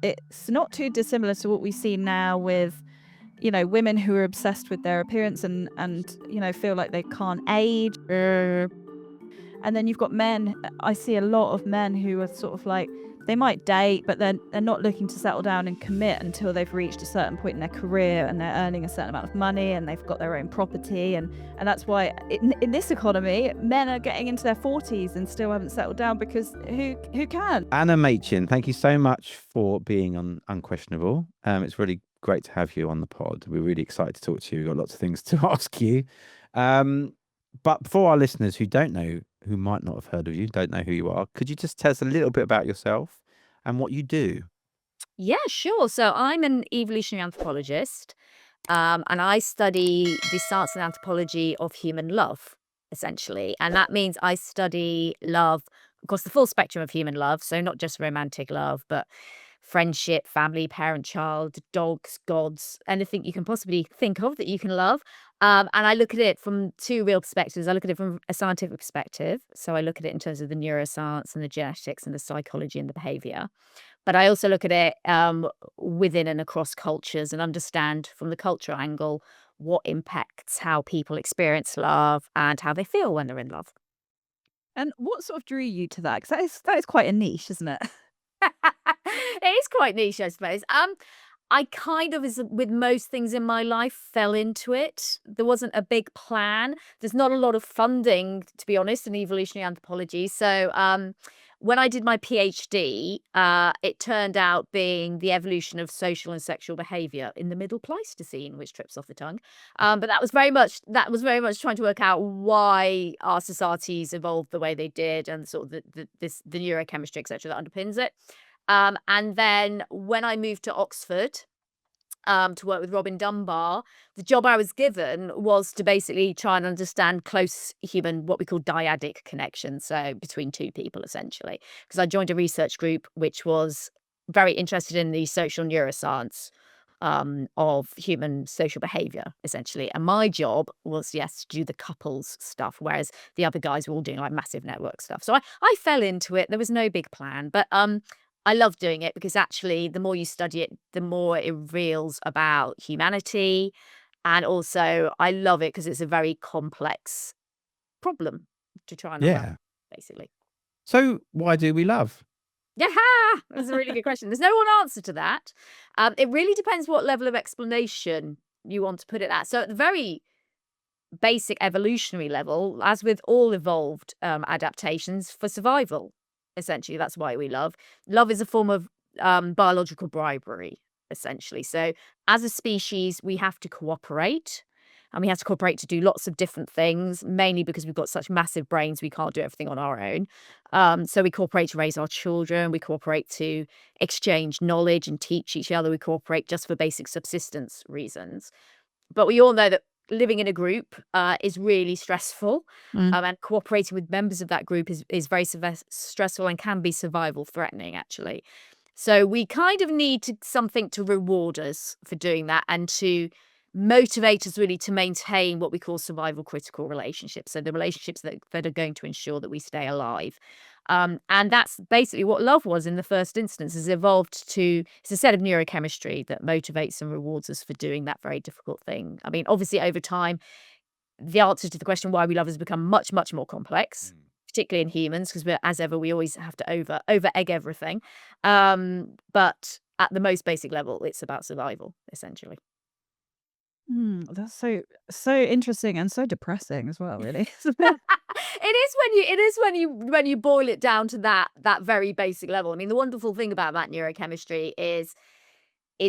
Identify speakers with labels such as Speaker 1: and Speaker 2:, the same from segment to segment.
Speaker 1: it's not too dissimilar to what we see now with, women who are obsessed with their appearance and feel like they can't age. And then you've got men. I see a lot of men who are sort of like, they might date, but they're not looking to settle down and commit until they've reached a certain point in their career and they're earning a certain amount of money and they've got their own property. And that's why in this economy, men are getting into their 40s and still haven't settled down, because who can?
Speaker 2: Anna Machin, thank you so much for being on Unquestionable. It's really great to have you on the pod. We're really excited to talk to you. We've got lots of things to ask you. But for our listeners who don't know, who might not have heard of you, don't know who you are, could you just tell us a little bit about yourself and what you do?
Speaker 3: Yeah, sure. So I'm an evolutionary anthropologist, and I study the science and anthropology of human love, essentially. And that means I study love, of course, the full spectrum of human love. So not just romantic love, but friendship, family, parent, child, dogs, gods, anything you can possibly think of that you can love. And I look at it from two real perspectives. I look at it from a scientific perspective. So I look at it in terms of the neuroscience and the genetics and the psychology and the behavior. But I also look at it within and across cultures and understand from the cultural angle what impacts how people experience love and how they feel when they're in love.
Speaker 1: And what sort of drew you to that? Because that is quite a niche, isn't it?
Speaker 3: It is quite niche, I suppose. I kind of, as with most things in my life, fell into it. There wasn't a big plan. There's not a lot of funding, to be honest, in evolutionary anthropology. So when I did my PhD, it turned out being the evolution of social and sexual behaviour in the Middle Pleistocene, which trips off the tongue. But that was very much trying to work out why our societies evolved the way they did, and sort of the neurochemistry, etc., that underpins it. And then when I moved to Oxford to work with Robin Dunbar, the job I was given was to basically try and understand close human, what we call dyadic connections, so between two people, essentially. Because I joined a research group which was very interested in the social neuroscience of human social behavior, essentially. And my job was, yes, to do the couples stuff, whereas the other guys were all doing like massive network stuff. So I fell into it. There was no big plan, but I love doing it because actually the more you study it, the more it reveals about humanity. And also I love it because it's a very complex problem to try and unravel, basically.
Speaker 2: So why do we love?
Speaker 3: Yeah, that's a really good question. There's no one answer to that. It really depends what level of explanation you want to put it at. So at the very basic evolutionary level, as with all evolved adaptations, for survival. Essentially, that's why we love. Love is a form of biological bribery, essentially. So as a species, we have to cooperate. And we have to cooperate to do lots of different things, mainly because we've got such massive brains, we can't do everything on our own. So we cooperate to raise our children. We cooperate to exchange knowledge and teach each other. We cooperate just for basic subsistence reasons. But we all know that living in a group is really stressful, and cooperating with members of that group is very stressful and can be survival threatening, actually. So we kind of need something to reward us for doing that and to motivate us really to maintain what we call survival critical relationships. So the relationships that are going to ensure that we stay alive. And that's basically what love was in the first instance. Has evolved to, it's a set of neurochemistry that motivates and rewards us for doing that very difficult thing. I mean, obviously over time, the answer to the question why we love has become much, much more complex, particularly in humans, because as ever, we always have to over egg everything. But at the most basic level, it's about survival, essentially.
Speaker 1: That's so interesting and so depressing as well, really.
Speaker 3: It is when you boil it down to that very basic level. I mean, the wonderful thing about that neurochemistry is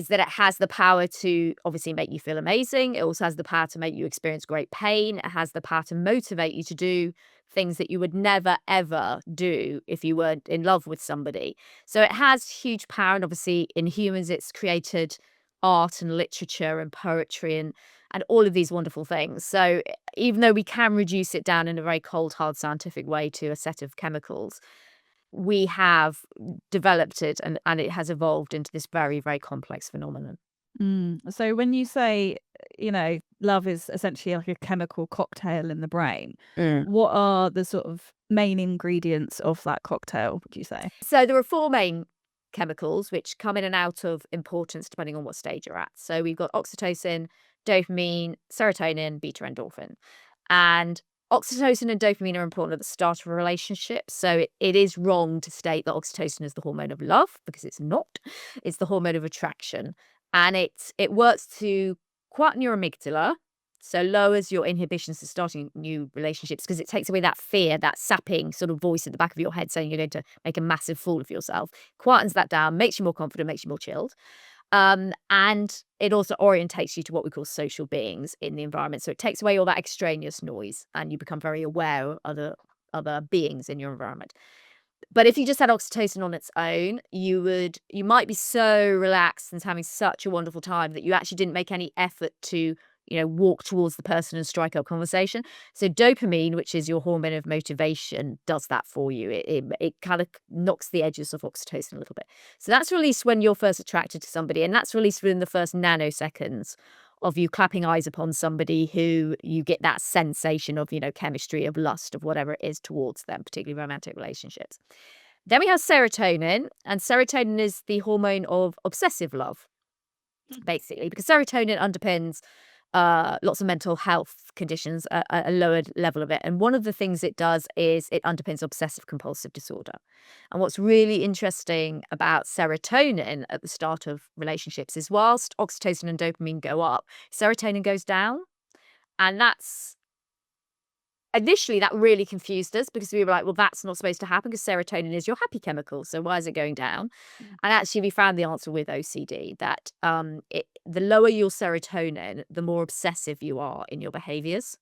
Speaker 3: that it has the power to obviously make you feel amazing. It also has the power to make you experience great pain. It has the power to motivate you to do things that you would never, ever do if you weren't in love with somebody. So it has huge power. And obviously in humans, it's created art and literature and poetry and all of these wonderful things. So even though we can reduce it down in a very cold, hard scientific way to a set of chemicals, we have developed it and it has evolved into this very, very complex phenomenon.
Speaker 1: So when you say, love is essentially like a chemical cocktail in the brain, what are the sort of main ingredients of that cocktail, would you say?
Speaker 3: So there are four main chemicals which come in and out of importance depending on what stage you're at. So we've got oxytocin, dopamine, serotonin, beta endorphin. And oxytocin and dopamine are important at the start of a relationship. So it is wrong to state that oxytocin is the hormone of love, because it's not. It's the hormone of attraction. And it works to quieten your amygdala, so lowers your inhibitions to starting new relationships, because it takes away that fear, that sapping sort of voice at the back of your head saying you're going to make a massive fool of yourself. Quietens that down, makes you more confident, makes you more chilled. And it also orientates you to what we call social beings in the environment. So it takes away all that extraneous noise and you become very aware of other beings in your environment. But if you just had oxytocin on its own, you might be so relaxed and having such a wonderful time that you actually didn't make any effort to, walk towards the person and strike up conversation. So dopamine, which is your hormone of motivation, does that for you. It kind of knocks the edges of oxytocin a little bit. So that's released when you're first attracted to somebody, and that's released within the first nanoseconds of you clapping eyes upon somebody who you get that sensation of, chemistry, of lust, of whatever it is towards them, particularly romantic relationships. Then we have serotonin, and serotonin is the hormone of obsessive love, basically, because serotonin underpins lots of mental health conditions at a lower level of it. And one of the things it does is it underpins obsessive compulsive disorder. And what's really interesting about serotonin at the start of relationships is whilst oxytocin and dopamine go up, serotonin goes down. And initially that really confused us, because we were like, well, that's not supposed to happen because serotonin is your happy chemical. So why is it going down? And actually we found the answer with OCD, that the lower your serotonin, the more obsessive you are in your behaviors.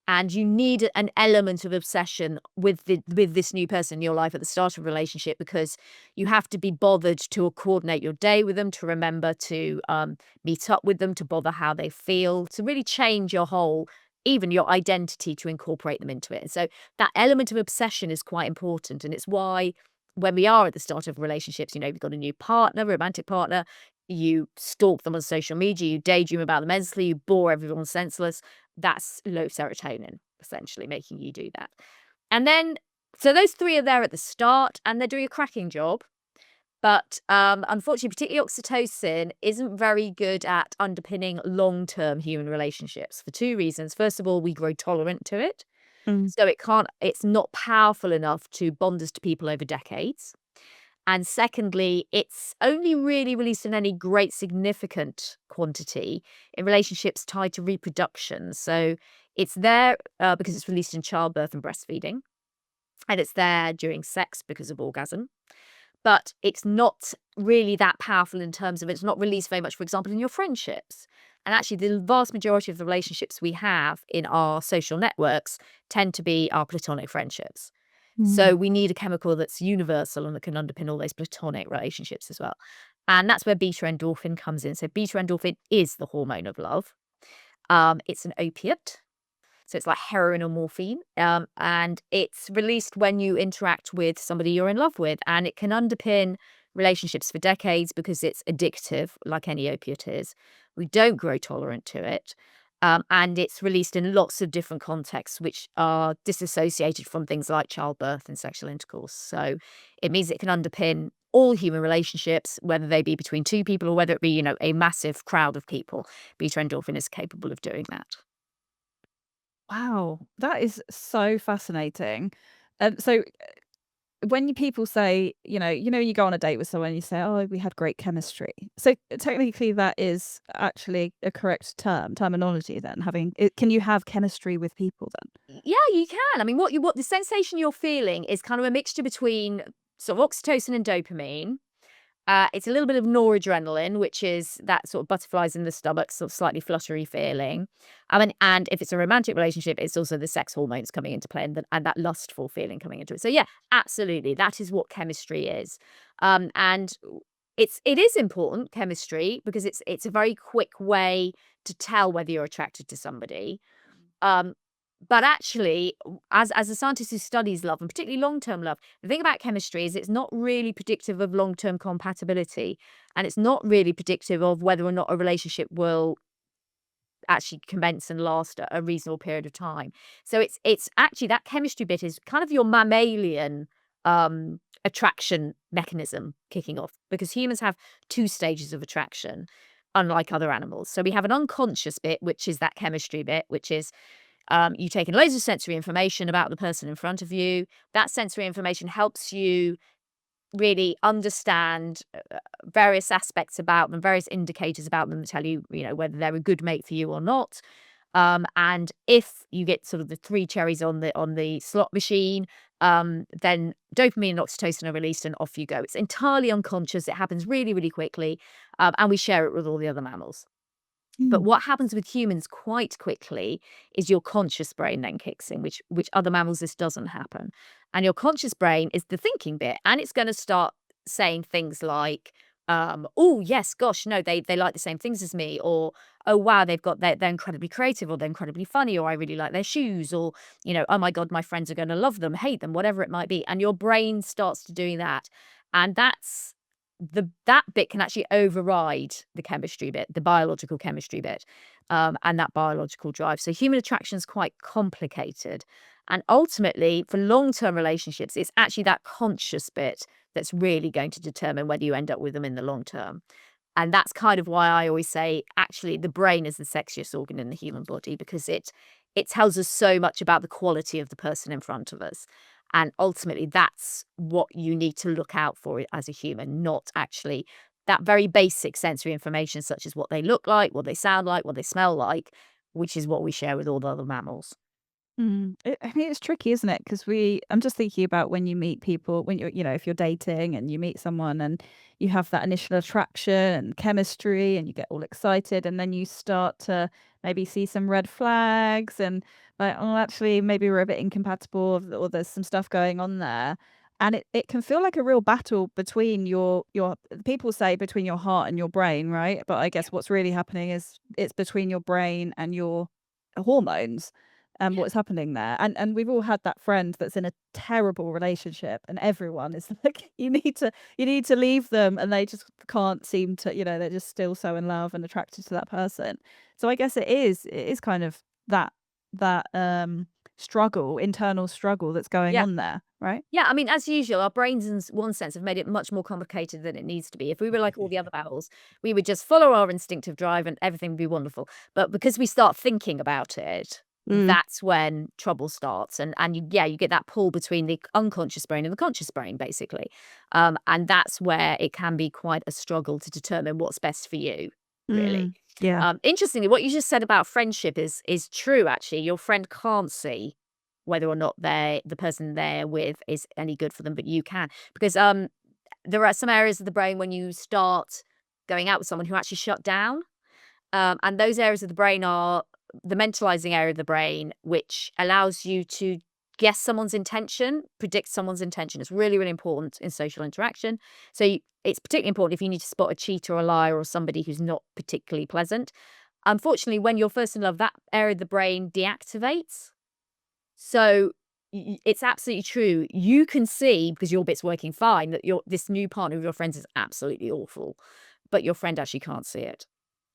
Speaker 3: And you need an element of obsession with this new person in your life at the start of a relationship, because you have to be bothered to coordinate your day with them, to remember to meet up with them, to bother how they feel, to really change even your identity, to incorporate them into it. And so that element of obsession is quite important. And it's why when we are at the start of relationships, you've got a new partner, romantic partner, you stalk them on social media, you daydream about them endlessly, you bore everyone senseless. That's low serotonin, essentially, making you do that. And then, so those three are there at the start and they're doing a cracking job. But unfortunately, particularly oxytocin isn't very good at underpinning long-term human relationships for two reasons. First of all, we grow tolerant to it. So it's not powerful enough to bond us to people over decades. And secondly, it's only really released in any great significant quantity in relationships tied to reproduction. So it's there because it's released in childbirth and breastfeeding. And it's there during sex because of orgasm. But it's not really that powerful in terms of it's not released very much, for example, in your friendships. And actually, the vast majority of the relationships we have in our social networks tend to be our platonic friendships. So we need a chemical that's universal and that can underpin all those platonic relationships as well. And that's where beta endorphin comes in. So beta endorphin is the hormone of love. It's an opiate. So it's like heroin or morphine. And it's released when you interact with somebody you're in love with. And it can underpin relationships for decades because it's addictive, like any opiate is. We don't grow tolerant to it. And it's released in lots of different contexts, which are disassociated from things like childbirth and sexual intercourse. So it means it can underpin all human relationships, whether they be between two people or whether it be, a massive crowd of people. Beta endorphin is capable of doing that.
Speaker 1: Wow, that is so fascinating. So when people say, you go on a date with someone, you say, "Oh, we had great chemistry." So technically, that is actually a correct terminology. Then can you have chemistry with people then?
Speaker 3: Yeah, you can. I mean, what the sensation you're feeling is kind of a mixture between sort of oxytocin and dopamine. It's a little bit of noradrenaline, which is that sort of butterflies in the stomach, sort of slightly fluttery feeling. And if it's a romantic relationship, it's also the sex hormones coming into play and that lustful feeling coming into it. So yeah, absolutely, that is what chemistry is. And it is important, chemistry, because it's a very quick way to tell whether you're attracted to somebody. But actually, as a scientist who studies love, and particularly long-term love, the thing about chemistry is it's not really predictive of long-term compatibility. And it's not really predictive of whether or not a relationship will actually commence and last a reasonable period of time. So it's actually that chemistry bit is kind of your mammalian attraction mechanism kicking off, because humans have 2 stages of attraction, unlike other animals. So we have an unconscious bit, which is that chemistry bit, which is you take in loads of sensory information about the person in front of you. That sensory information helps you really understand various aspects about them, various indicators about them that tell you, whether they're a good mate for you or not. And if you get sort of the 3 cherries on the slot machine, then dopamine and oxytocin are released and off you go. It's entirely unconscious. It happens really, really quickly, and we share it with all the other mammals. But what happens with humans quite quickly is your conscious brain then kicks in, which other mammals this doesn't happen. And your conscious brain is the thinking bit, and it's going to start saying things like, "Oh yes, gosh, no, they like the same things as me," or "Oh wow, they're incredibly creative, or they're incredibly funny, or I really like their shoes," or "Oh my god, my friends are going to love them, hate them," whatever it might be. And your brain starts to doing that, and that bit can actually override the chemistry bit, the biological chemistry bit, and that biological drive. So human attraction is quite complicated. And ultimately, for long-term relationships, it's actually that conscious bit that's really going to determine whether you end up with them in the long term. And that's kind of why I always say, actually, the brain is the sexiest organ in the human body, because it tells us so much about the quality of the person in front of us. And ultimately, that's what you need to look out for as a human, not actually that very basic sensory information, such as what they look like, what they sound like, what they smell like, which is what we share with all the other mammals.
Speaker 1: I mean, it's tricky, isn't it? Because I'm just thinking about when you meet people, when if you're dating and you meet someone and you have that initial attraction and chemistry and you get all excited, and then you start to maybe see some red flags and like, oh, actually, maybe we're a bit incompatible, or there's some stuff going on there. And it can feel like a real battle between people say between your heart and your brain, right? But I guess what's really happening is it's between your brain and your hormones, and what's happening there. And we've all had that friend that's in a terrible relationship, and everyone is like, you need to leave them, and they just can't seem to, they're just still so in love and attracted to that person. So I guess it is kind of that internal struggle that's going
Speaker 3: Yeah.
Speaker 1: on there, right?
Speaker 3: Yeah, I mean, as usual, our brains in one sense have made it much more complicated than it needs to be. If we were like all the other mammals, we would just follow our instinctive drive and everything would be wonderful. But because we start thinking about it, that's when trouble starts. And you get that pull between the unconscious brain and the conscious brain, basically. And that's where it can be quite a struggle to determine what's best for you, really.
Speaker 1: Yeah.
Speaker 3: Interestingly, what you just said about friendship is true, actually. Your friend can't see whether or not the person they're with is any good for them, but you can. Because there are some areas of the brain when you start going out with someone who actually shut down. And those areas of the brain are the mentalizing area of the brain, which allows you to guess someone's intention, predict someone's intention. It's really, really important in social interaction. So it's particularly important if you need to spot a cheat or a liar or somebody who's not particularly pleasant. Unfortunately, when you're first in love, that area of the brain deactivates. So it's absolutely true. You can see, because your bit's working fine, that this new partner of your friends is absolutely awful, but your friend actually can't see it,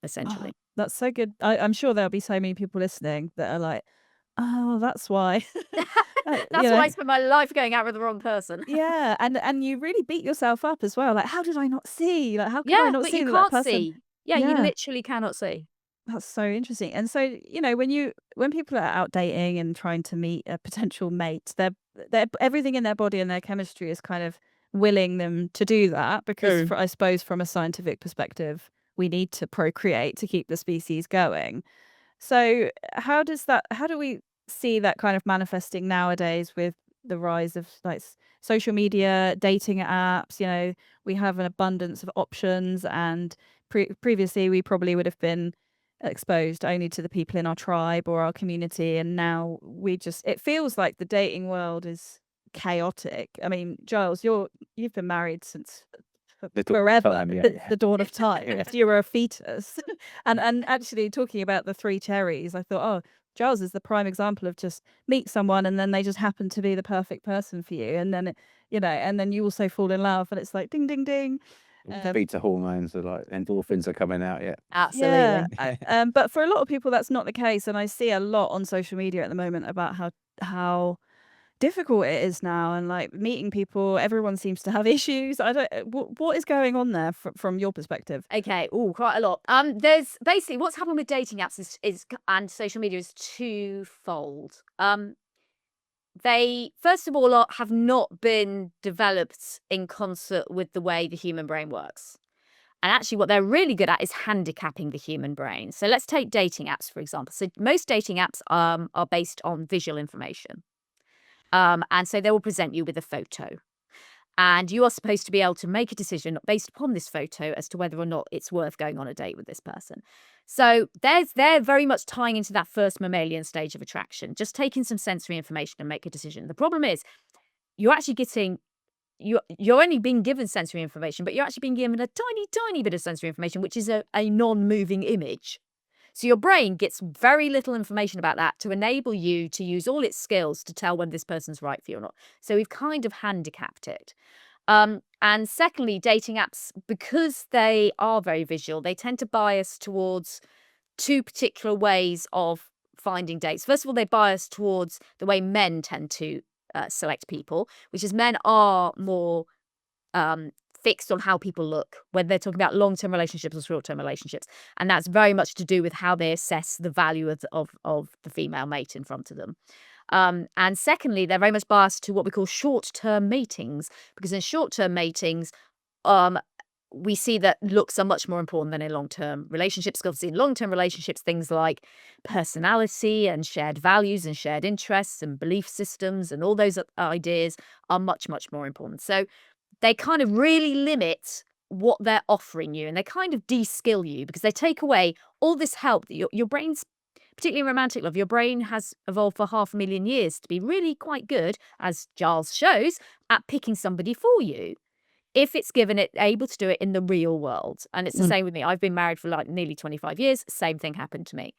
Speaker 3: essentially.
Speaker 1: That's so good. I'm sure there'll be so many people listening that are like, oh, that's why.
Speaker 3: That's why I spent my life going out with the wrong person.
Speaker 1: Yeah, and you really beat yourself up as well. Like, how did I not see? Like, how could I not
Speaker 3: but
Speaker 1: see
Speaker 3: you
Speaker 1: that
Speaker 3: can't
Speaker 1: person?
Speaker 3: see. Yeah, you literally cannot see.
Speaker 1: That's so interesting. And so, when people are out dating and trying to meet a potential mate, they're everything in their body and their chemistry is kind of willing them to do that, because I suppose from a scientific perspective, we need to procreate to keep the species going. So how do we see that kind of manifesting nowadays with the rise of like social media, dating apps? We have an abundance of options, and previously we probably would have been exposed only to the people in our tribe or our community, and now it feels like the dating world is chaotic. I mean, Giles, you've been married since forever, the dawn of time. You were a fetus. and actually, talking about the 3 cherries, I thought, oh, Giles is the prime example of just meet someone and then they just happen to be the perfect person for you, and then and then you also fall in love, and it's like ding ding ding.
Speaker 2: Beta hormones are like endorphins are coming out. Yeah,
Speaker 3: Absolutely.
Speaker 1: Yeah. But for a lot of people, that's not the case, and I see a lot on social media at the moment about how difficult it is now, and like meeting people, everyone seems to have issues. I don't. What is going on there from your perspective?
Speaker 3: Okay, quite a lot. There's basically what's happened with dating apps is and social media is twofold. They first of all have not been developed in concert with the way the human brain works. And actually, what they're really good at is handicapping the human brain. So let's take dating apps, for example. So most dating apps are based on visual information. And so they will present you with a photo. And you are supposed to be able to make a decision based upon this photo as to whether or not it's worth going on a date with this person. So they're very much tying into that first mammalian stage of attraction, just taking some sensory information and make a decision. The problem is you're actually getting you're only being given sensory information, but you're actually being given a tiny, tiny bit of sensory information, which is a non-moving image. So your brain gets very little information about that to enable you to use all its skills to tell when this person's right for you or not. So we've kind of handicapped it. And secondly, dating apps, because they are very visual, they tend to bias towards two particular ways of finding dates. First of all, they bias towards the way men tend to select people, which is men are more fixed on how people look when they're talking about long-term relationships or short-term relationships, and that's very much to do with how they assess the value of the female mate in front of them. And secondly, they're very much biased to what we call short-term matings, because in short-term matings, we see that looks are much more important than in long-term relationships. Because in long-term relationships, things like personality and shared values and shared interests and belief systems and all those ideas are much, much more important. So they kind of really limit what they're offering you, and they kind of de-skill you because they take away all this help that your brain's, particularly in romantic love, your brain has evolved for 500,000 years to be really quite good, as Giles shows, at picking somebody for you if it's given it able to do it in the real world. And it's the same with me. I've been married for like nearly 25 years. Same thing happened to me.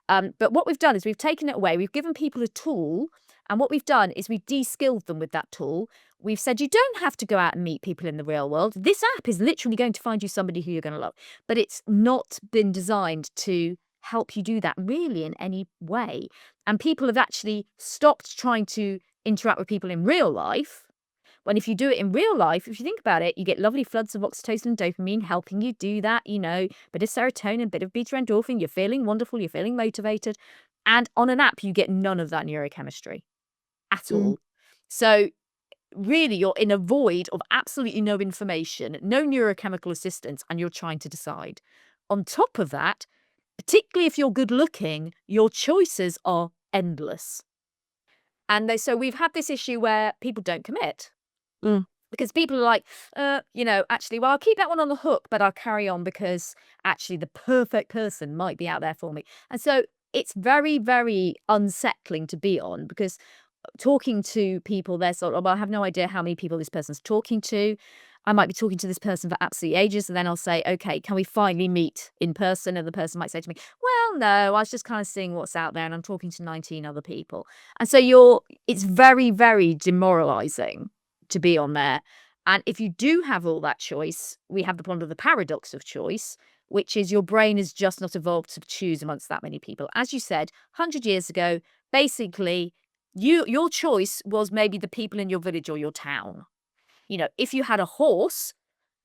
Speaker 3: But what we've done is we've taken it away. We've given people a tool. And what we've done is we've de-skilled them with that tool. We've said, you don't have to go out and meet people in the real world. This app is literally going to find you somebody who you're going to love. But it's not been designed to help you do that really in any way. And people have actually stopped trying to interact with people in real life. When if you do it in real life, if you think about it, you get lovely floods of oxytocin and dopamine helping you do that, bit of serotonin, bit of beta endorphin, you're feeling wonderful, you're feeling motivated. And on an app, you get none of that neurochemistry at all. So really, you're in a void of absolutely no information, no neurochemical assistance, and you're trying to decide. On top of that, particularly if you're good looking, your choices are endless. And so we've had this issue where people don't commit. Because people are like, actually, well, I'll keep that one on the hook, but I'll carry on because actually the perfect person might be out there for me. And so it's very, very unsettling to be on because talking to people, they're sort of, well, I have no idea how many people this person's talking to. I might be talking to this person for absolutely ages. And then I'll say, okay, can we finally meet in person? And the person might say to me, well, no, I was just kind of seeing what's out there and I'm talking to 19 other people. And so it's very, very demoralizing to be on there. And if you do have all that choice, we have the problem of the paradox of choice, which is your brain has just not evolved to choose amongst that many people. As you said, 100 years ago, basically, your choice was maybe the people in your village or your town. If you had a horse,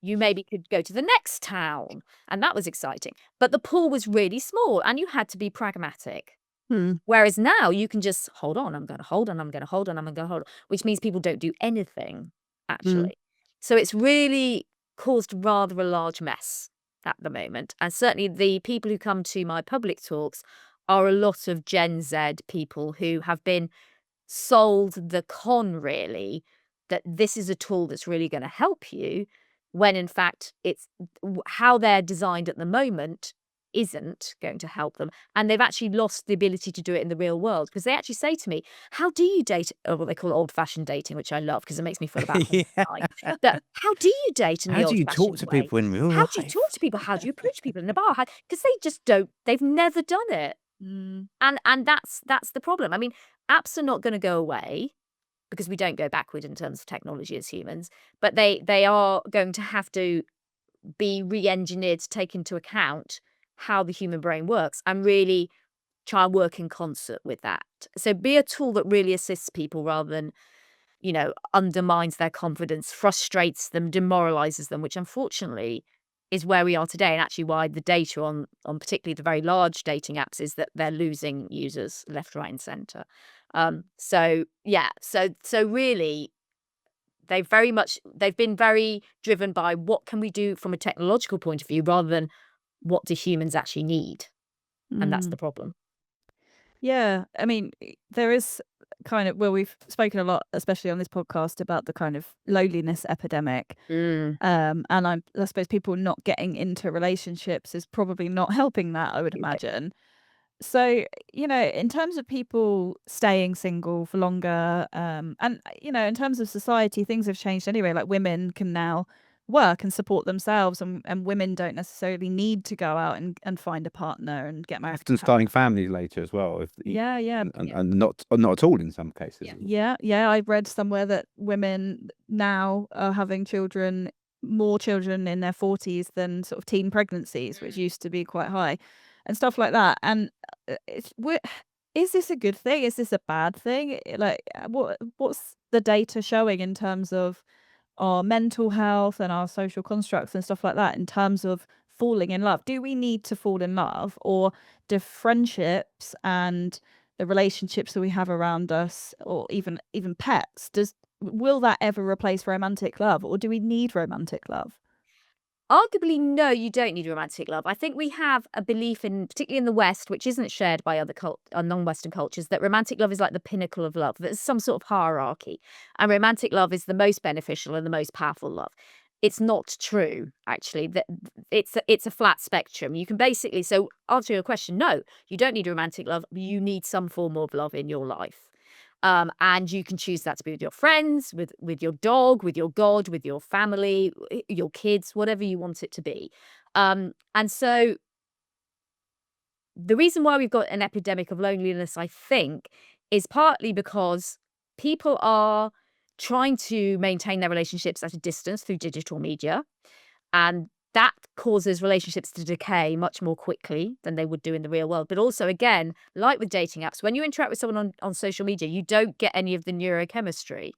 Speaker 3: you maybe could go to the next town, and that was exciting. But the pool was really small, and you had to be pragmatic. Whereas now you can just hold on, I'm going to hold on, I'm going to hold on, I'm going to hold on, which means people don't do anything, actually. So it's really caused rather a large mess at the moment. And certainly the people who come to my public talks are a lot of Gen Z people who have been sold the con, really, that this is a tool that's really going to help you, when in fact it's how they're designed at the moment isn't going to help them. And they've actually lost the ability to do it in the real world, because they actually say to me, how do you date, or what they call old-fashioned dating, which I love because it makes me feel about that how do you date in the
Speaker 2: How do you talk
Speaker 3: old-fashioned
Speaker 2: to
Speaker 3: way?
Speaker 2: people in real
Speaker 3: How
Speaker 2: life?
Speaker 3: do you talk to people? How do you approach people in a bar? Because they just don't, they've never done it. And that's the problem. I mean, apps are not going to go away because we don't go backward in terms of technology as humans, but they are going to have to be re-engineered to take into account how the human brain works and really try and work in concert with that. So be a tool that really assists people rather than, undermines their confidence, frustrates them, demoralizes them, which unfortunately is where we are today, and actually why the data on particularly the very large dating apps is that they're losing users left, right, and center. So really, they've been very driven by what can we do from a technological point of view rather than what do humans actually need, and that's the problem.
Speaker 1: Yeah, I mean, there is kind of, well, we've spoken a lot, especially on this podcast, about the kind of loneliness epidemic. And I suppose people not getting into relationships is probably not helping that, I would imagine. So, in terms of people staying single for longer, and, in terms of society, things have changed anyway. Like women can now work and support themselves, and women don't necessarily need to go out and find a partner and get married.
Speaker 2: Often starting families later as well.
Speaker 1: Yeah.
Speaker 2: And not at all in some cases.
Speaker 1: Yeah. I read somewhere that women now are having more children in their 40s than sort of teen pregnancies, which used to be quite high, and stuff like that. And is this a good thing? Is this a bad thing? Like, what's the data showing in terms of our mental health and our social constructs and stuff like that, in terms of falling in love? Do we need to fall in love, or do friendships and the relationships that we have around us, or even pets, will that ever replace romantic love, or do we need romantic love?
Speaker 3: Arguably, no, you don't need romantic love. I think we have a belief in, particularly in the West, which isn't shared by other non-Western cultures, that romantic love is like the pinnacle of love. There's some sort of hierarchy, and romantic love is the most beneficial and the most powerful love. It's not true, actually. That it's a flat spectrum. You can basically, so answer your question, no, you don't need romantic love. You need some form of love in your life. And you can choose that to be with your friends, with your dog, with your God, with your family, your kids, whatever you want it to be. And so the reason why we've got an epidemic of loneliness, I think, is partly because people are trying to maintain their relationships at a distance through digital media. And that causes relationships to decay much more quickly than they would do in the real world. But also, again, like with dating apps, when you interact with someone on social media, you don't get any of the neurochemistry.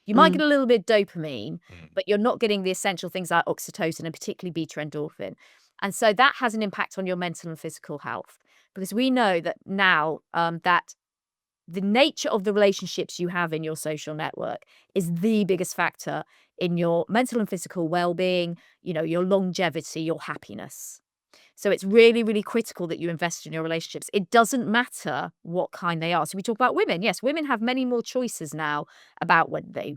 Speaker 3: You might get a little bit of dopamine, but you're not getting the essential things like oxytocin and particularly beta endorphin. And so that has an impact on your mental and physical health, because we know that now that the nature of the relationships you have in your social network is the biggest factor in your mental and physical well-being, your longevity, your happiness. So it's really, really critical that you invest in your relationships. It doesn't matter what kind they are. So we talk about women. Yes, women have many more choices now about whether they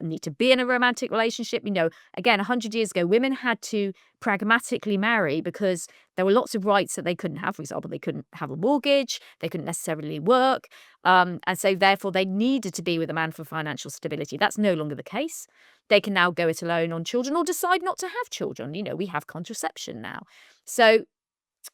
Speaker 3: need to be in a romantic relationship. Again, 100 years ago, women had to pragmatically marry because there were lots of rights that they couldn't have. For example, they couldn't have a mortgage, they couldn't necessarily work. And so therefore they needed to be with a man for financial stability. That's no longer the case. They can now go it alone on children or decide not to have children. We have contraception now. So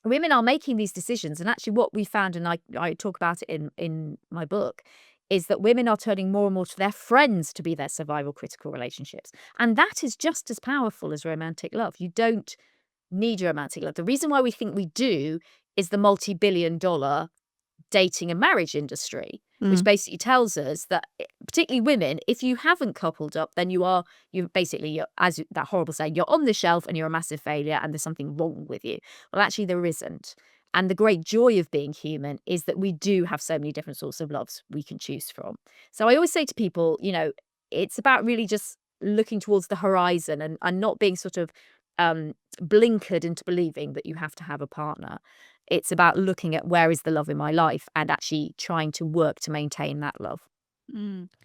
Speaker 3: women are making these decisions. And actually what we found, and I talk about it in my book, is that women are turning more and more to their friends to be their survival critical relationships. And that is just as powerful as romantic love. You don't need romantic love. The reason why we think we do is the multi-billion-dollar dating and marriage industry, which basically tells us that, particularly women, if you haven't coupled up, then you're basically, as that horrible saying, you're on the shelf and you're a massive failure and there's something wrong with you. Well, actually there isn't. And the great joy of being human is that we do have so many different sorts of loves we can choose from. So I always say to people, it's about really just looking towards the horizon and not being sort of blinkered into believing that you have to have a partner. It's about looking at where is the love in my life and actually trying to work to maintain that love.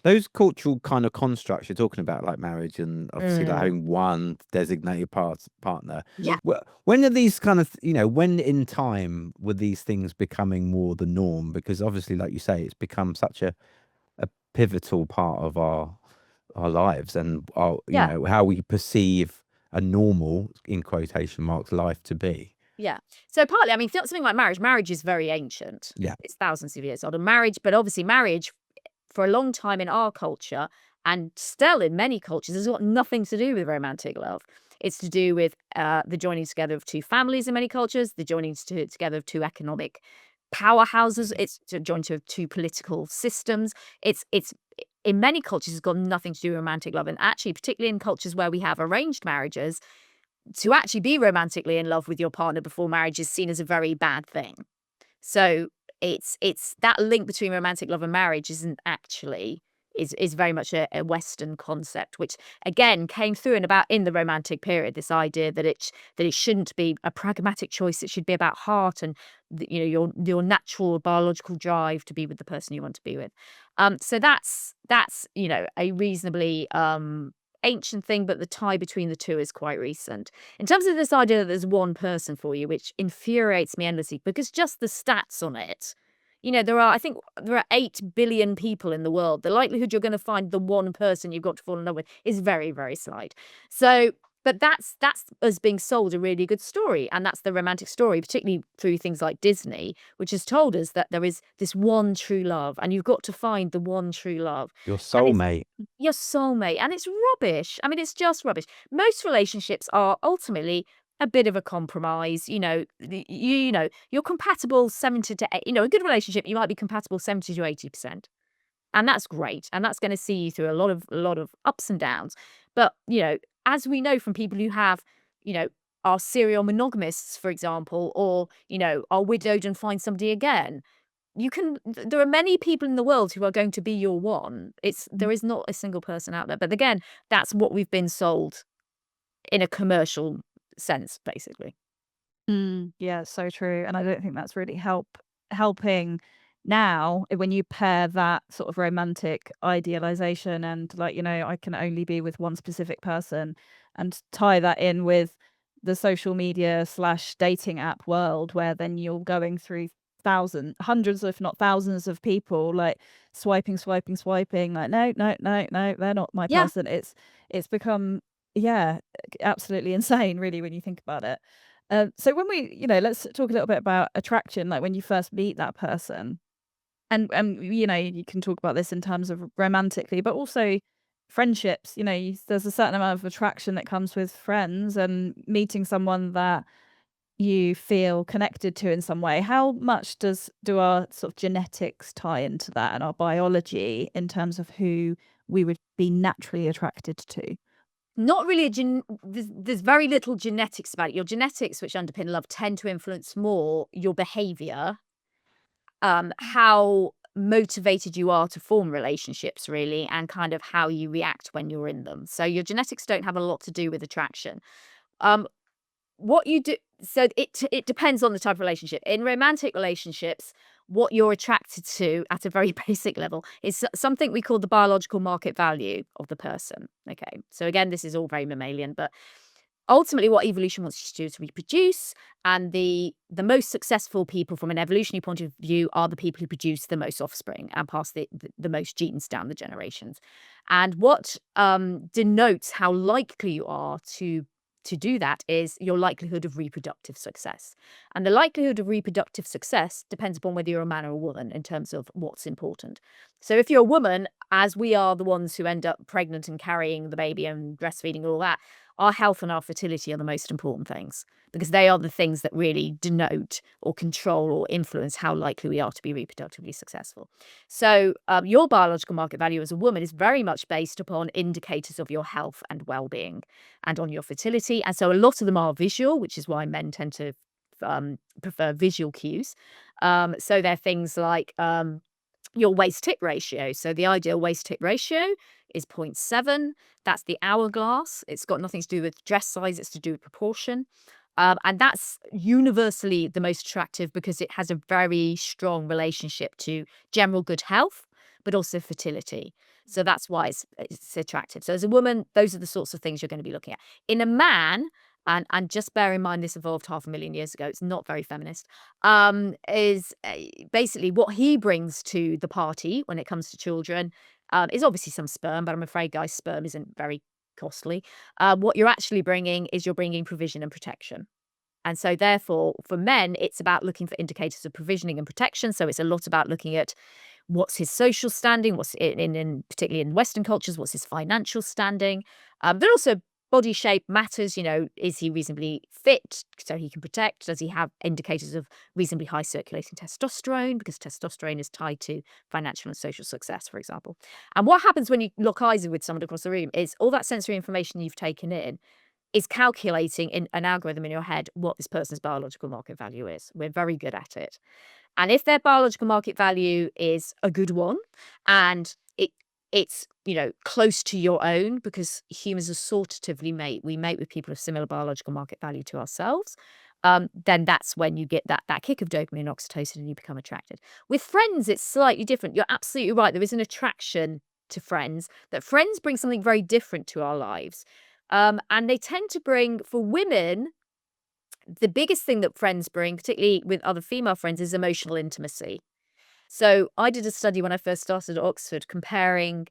Speaker 2: Those cultural kind of constructs you're talking about, like marriage and obviously like having one designated partner.
Speaker 3: Yeah.
Speaker 2: When are these kind of, when in time were these things becoming more the norm? Because obviously, like you say, it's become such a pivotal part of our lives and our, how we perceive a normal, in quotation marks, life to be.
Speaker 3: Yeah. So partly, I mean, something like marriage is very ancient.
Speaker 2: Yeah.
Speaker 3: It's thousands of years old. And but obviously marriage for a long time in our culture and still in many cultures has got nothing to do with romantic love. It's to do with the joining together of two families in many cultures, the joining together of two economic powerhouses. It's joined to two political systems. It's in many cultures, it's got nothing to do with romantic love. And actually, particularly in cultures where we have arranged marriages, to actually be romantically in love with your partner before marriage is seen as a very bad thing. So it's that link between romantic love and marriage isn't actually is very much a Western concept, which again came through in the Romantic period. This idea that it shouldn't be a pragmatic choice; it should be about heart and your natural biological drive to be with the person you want to be with. So that's a reasonably ancient thing, but the tie between the two is quite recent. In terms of this idea that there's one person for you, which infuriates me endlessly, because just the stats on it, I think there are 8 billion people in the world. The likelihood you're going to find the one person you've got to fall in love with is very, very slight. So, but that's us being sold a really good story, and that's the romantic story, particularly through things like Disney, which has told us that there is this one true love, and you've got to find the one true love.
Speaker 2: Your
Speaker 3: And it's
Speaker 2: soulmate.
Speaker 3: your soulmate, and it's rubbish. I mean, it's just rubbish. Most relationships are ultimately a bit of a compromise. You're compatible 70 to 8. A good relationship, you might be compatible 70 to 80%. And that's great. And that's going to see you through a lot of ups and downs. But, as we know from people who have, are serial monogamists, for example, or, are widowed and find somebody again, there are many people in the world who are going to be your one. There is not a single person out there. But again, that's what we've been sold in a commercial sense, basically.
Speaker 1: Yeah, so true. And I don't think that's really helping now when you pair that sort of romantic idealization and I can only be with one specific person, and tie that in with the social media / dating app world, where then you're going through hundreds if not thousands of people, like swiping, like no, they're not my
Speaker 3: Yeah.
Speaker 1: person. It's become, yeah, absolutely insane really when you think about it. So when we, let's talk a little bit about attraction, like when you first meet that person. And you can talk about this in terms of romantically, but also friendships. There's a certain amount of attraction that comes with friends, and meeting someone that you feel connected to in some way. How much do our sort of genetics tie into that, and our biology, in terms of who we would be naturally attracted to?
Speaker 3: Not really there's very little genetics about it. Your genetics, which underpin love, tend to influence more your behavior, how motivated you are to form relationships, really, and kind of how you react when you're in them. So your genetics don't have a lot to do with attraction. What you do, so it depends on the type of relationship. In romantic relationships, what you're attracted to at a very basic level is something we call the biological market value of the person. Okay, so again, this is all very mammalian, but ultimately what evolution wants you to do is reproduce, and the most successful people from an evolutionary point of view are the people who produce the most offspring and pass the most genes down the generations. And what denotes how likely you are to do that is your likelihood of reproductive success. And the likelihood of reproductive success depends upon whether you're a man or a woman in terms of what's important. So if you're a woman, as we are the ones who end up pregnant and carrying the baby and breastfeeding and all that, our health and our fertility are the most important things, because they are the things that really denote or control or influence how likely we are to be reproductively successful. So your biological market value as a woman is very much based upon indicators of your health and well-being and on your fertility. And so a lot of them are visual, which is why men tend to prefer visual cues. So they're things like your waist-hip ratio. So the ideal waist-hip ratio is 0.7. That's the hourglass. It's got nothing to do with dress size. It's to do with proportion. And that's universally the most attractive because it has a very strong relationship to general good health, but also fertility. So that's why it's attractive. So as a woman, those are the sorts of things you're going to be looking at. In a man, and just bear in mind this evolved 500,000 years ago, it's not very feminist, is basically what he brings to the party when it comes to children is obviously some sperm, but I'm afraid, guys, sperm isn't very costly. What you're actually bringing is you're bringing provision and protection. And so therefore, for men, it's about looking for indicators of provisioning and protection. So it's a lot about looking at what's his social standing, what's in particularly in Western cultures, what's his financial standing, but also body shape matters. Is he reasonably fit so he can protect? Does he have indicators of reasonably high circulating testosterone? Because testosterone is tied to financial and social success, for example. And what happens when you lock eyes with someone across the room is all that sensory information you've taken in is calculating in an algorithm in your head what this person's biological market value is. We're very good at it. And if their biological market value is a good one, and it's close to your own, because humans assortatively mate. We mate with people of similar biological market value to ourselves. Then that's when you get that kick of dopamine and oxytocin and you become attracted. With friends, it's slightly different. You're absolutely right. There is an attraction to friends, that friends bring something very different to our lives. And they tend to bring, for women, the biggest thing that friends bring, particularly with other female friends, is emotional intimacy. So I did a study when I first started at Oxford comparing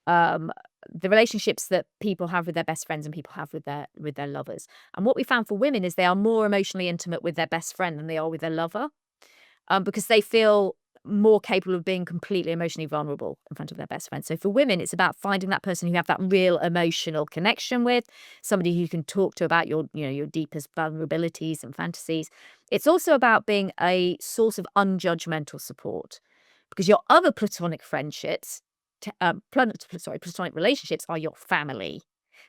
Speaker 3: the relationships that people have with their best friends and people have with their lovers. And what we found for women is they are more emotionally intimate with their best friend than they are with their lover, because they feel more capable of being completely emotionally vulnerable in front of their best friend. So for women, it's about finding that person who you have that real emotional connection with, somebody who you can talk to about your deepest vulnerabilities and fantasies. It's also about being a source of unjudgmental support, because your other platonic friendships, platonic relationships are your family.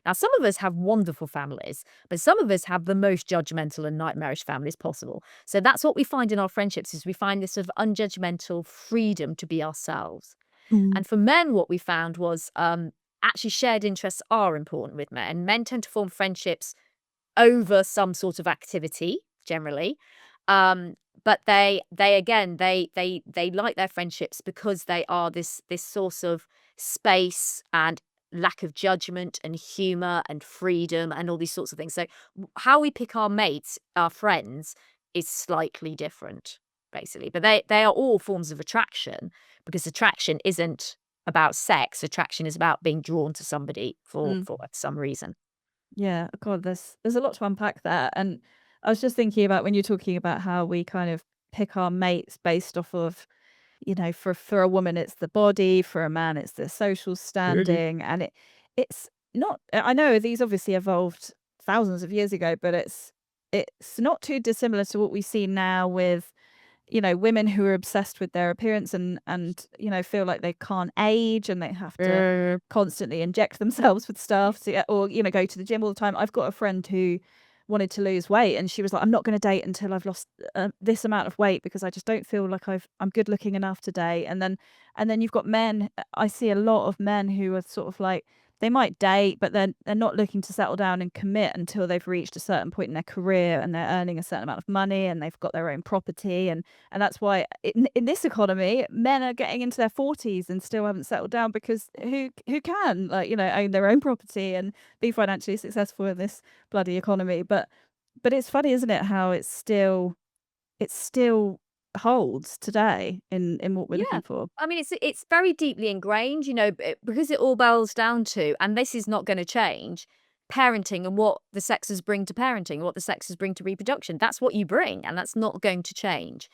Speaker 3: Now, some of us have wonderful families, but some of us have the most judgmental and nightmarish families possible. So that's what we find in our friendships, is we find this sort of unjudgmental freedom to be ourselves. And for men, what we found was actually shared interests are important with men. Men tend to form friendships over some sort of activity, generally. But they like their friendships because they are this source of space and lack of judgment and humor and freedom and all these sorts of things. So how we pick our mates, our friends, is slightly different, basically. But they are all forms of attraction, because attraction isn't about sex. Attraction is about being drawn to somebody for some reason.
Speaker 1: Yeah, God, there's a lot to unpack there. And I was just thinking about when you're talking about how we kind of pick our mates based off of, for a woman it's the body, for a man it's the social standing, and it's not. I know these obviously evolved thousands of years ago, but it's not too dissimilar to what we see now with women who are obsessed with their appearance and feel like they can't age and they have to constantly inject themselves with stuff or go to the gym all the time. I've got a friend who wanted to lose weight, and she was like, I'm not going to date until I've lost this amount of weight, because I just don't feel like I'm good looking enough to date. And then you've got men. I see a lot of men who are sort of like, they might date, but they're not looking to settle down and commit until they've reached a certain point in their career and they're earning a certain amount of money and they've got their own property. And that's why in this economy, men are getting into their 40s and still haven't settled down, because who can, own their own property and be financially successful in this bloody economy. But it's funny, isn't it, how it still holds today in what we're looking for.
Speaker 3: I mean, it's very deeply ingrained, because it all boils down to, and this is not going to change, parenting and what the sexes bring to parenting, what the sexes bring to reproduction. That's what you bring, and that's not going to change.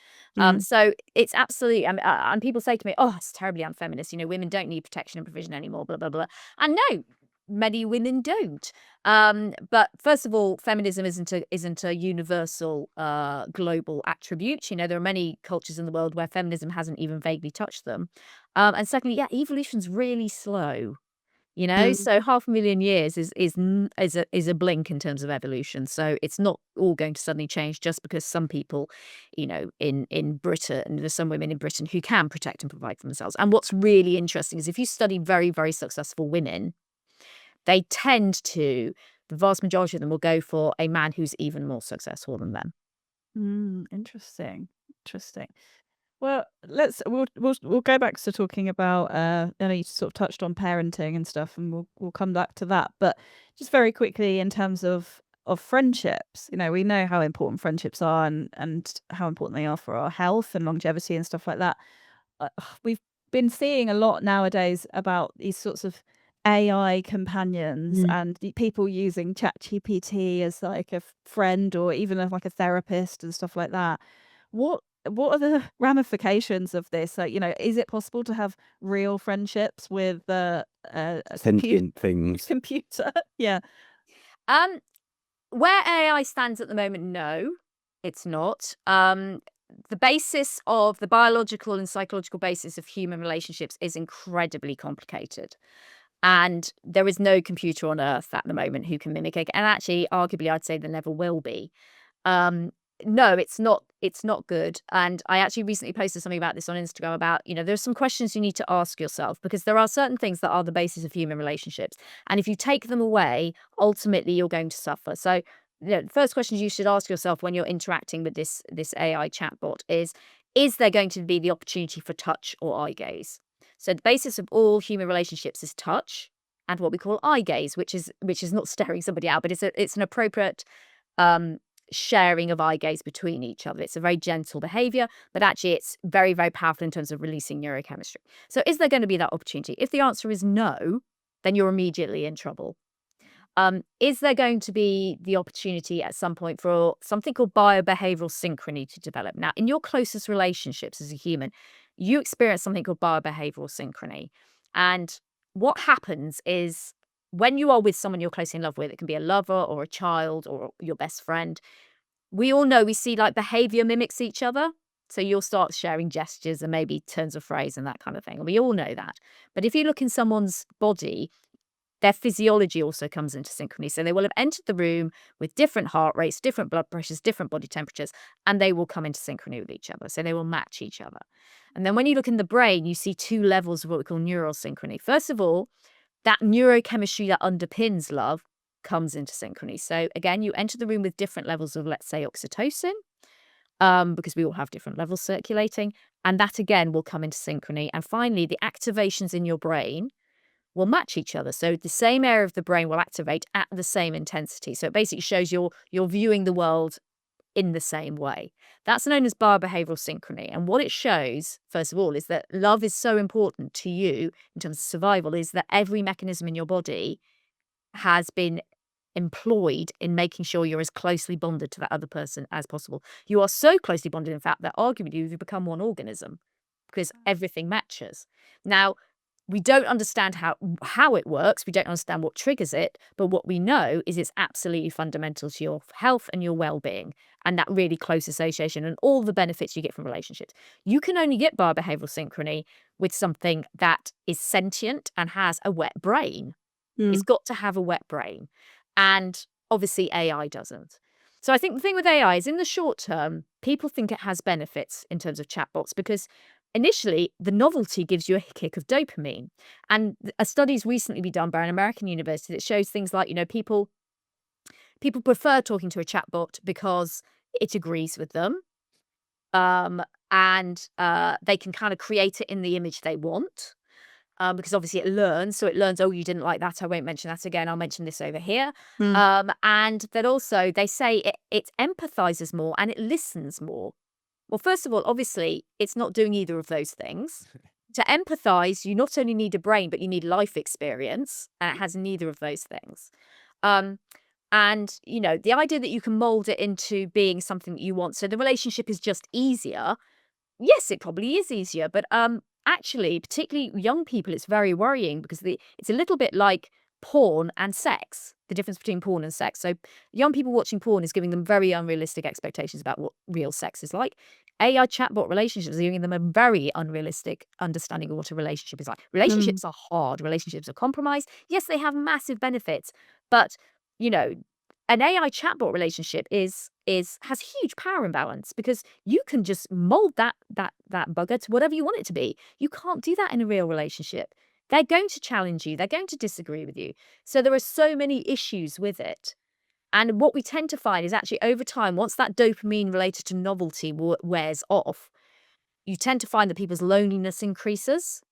Speaker 3: So it's absolutely, and people say to me, oh, it's terribly unfeminist. Women don't need protection and provision anymore, blah, blah, blah. And no, many women don't. But first of all, feminism isn't a universal global attribute. There are many cultures in the world where feminism hasn't even vaguely touched them. And secondly, evolution's really slow. So 500,000 years is a blink in terms of evolution. So it's not all going to suddenly change just because some people, in Britain, and there's some women in Britain who can protect and provide for themselves. And what's really interesting is if you study very, very successful women, they tend to, the vast majority of them will go for a man who's even more successful than them.
Speaker 1: Interesting. Well, we'll go back to talking about. I know you sort of touched on parenting and stuff, and we'll come back to that. But just very quickly, in terms of friendships, we know how important friendships are and how important they are for our health and longevity and stuff like that. We've been seeing a lot nowadays about these sorts of AI companions and people using ChatGPT as like a friend or even as like a therapist and stuff like that. What are the ramifications of this? Is it possible to have real friendships with a
Speaker 2: Sentient things.
Speaker 1: computer? Yeah.
Speaker 3: Where AI stands at the moment, no, it's not. The basis of the biological and psychological basis of human relationships is incredibly complicated. And there is no computer on earth at the moment who can mimic it. And actually, arguably, I'd say there never will be. Um, no, it's not. It's not good. And I actually recently posted something about this on Instagram about, there's some questions you need to ask yourself, because there are certain things that are the basis of human relationships. And if you take them away, ultimately you're going to suffer. So, the first questions you should ask yourself when you're interacting with this AI chatbot is there going to be the opportunity for touch or eye gaze? So the basis of all human relationships is touch and what we call eye gaze, which is not staring somebody out, but it's an appropriate sharing of eye gaze between each other. It's a very gentle behavior, but actually it's very, very powerful in terms of releasing neurochemistry. So is there going to be that opportunity? If the answer is no, then you're immediately in trouble. Is there going to be the opportunity at some point for something called biobehavioral synchrony to develop? Now, in your closest relationships as a human, you experience something called biobehavioral synchrony. And what happens is when you are with someone you're closely in love with, it can be a lover or a child or your best friend. We all know, we see like behavior mimics each other. So you'll start sharing gestures and maybe turns of phrase and that kind of thing. And we all know that. But if you look in someone's body, their physiology also comes into synchrony. So they will have entered the room with different heart rates, different blood pressures, different body temperatures, and they will come into synchrony with each other. So they will match each other. And then when you look in the brain, you see two levels of what we call neural synchrony. First of all, that neurochemistry that underpins love comes into synchrony. So again, you enter the room with different levels of, let's say, oxytocin, because we all have different levels circulating. And that again will come into synchrony. And finally, the activations in your brain will match each other. So the same area of the brain will activate at the same intensity. So it basically shows you're viewing the world in the same way. That's known as biobehavioral synchrony. And what it shows, first of all, is that love is so important to you in terms of survival, is that every mechanism in your body has been employed in making sure you're as closely bonded to that other person as possible. You are so closely bonded, in fact, that arguably you become one organism because everything matches. Now, we don't understand how it works. We don't understand what triggers it. But what we know is it's absolutely fundamental to your health and your well-being, and that really close association and all the benefits you get from relationships. You can only get biobehavioral synchrony with something that is sentient and has a wet brain. It's got to have a wet brain. And obviously AI doesn't. So I think the thing with AI is in the short term, people think it has benefits in terms of chatbots because initially the novelty gives you a kick of dopamine. And a study's recently been done by an American university that shows things like, people prefer talking to a chatbot because it agrees with them. And they can kind of create it in the image they want. Because obviously it learns. So it learns, oh, you didn't like that, I won't mention that again. I'll mention this over here. And that also they say it empathizes more and it listens more. Well, first of all, obviously, it's not doing either of those things. To empathize, you not only need a brain, but you need life experience, and it has neither of those things. And, the idea that you can mold it into being something that you want, so the relationship is just easier. Yes, it probably is easier, but actually, particularly young people, it's very worrying because it's a little bit like porn and sex, the difference between porn and sex. So young people watching porn is giving them very unrealistic expectations about what real sex is like. AI chatbot relationships are giving them a very unrealistic understanding of what a relationship is like. Relationships are hard. Relationships are compromised. Yes, they have massive benefits, but an AI chatbot relationship has huge power imbalance because you can just mold that bugger to whatever you want it to be. You can't do that in a real relationship. They're going to challenge you. They're going to disagree with you. So there are so many issues with it. And what we tend to find is actually over time, once that dopamine related to novelty wears off, you tend to find that people's loneliness increases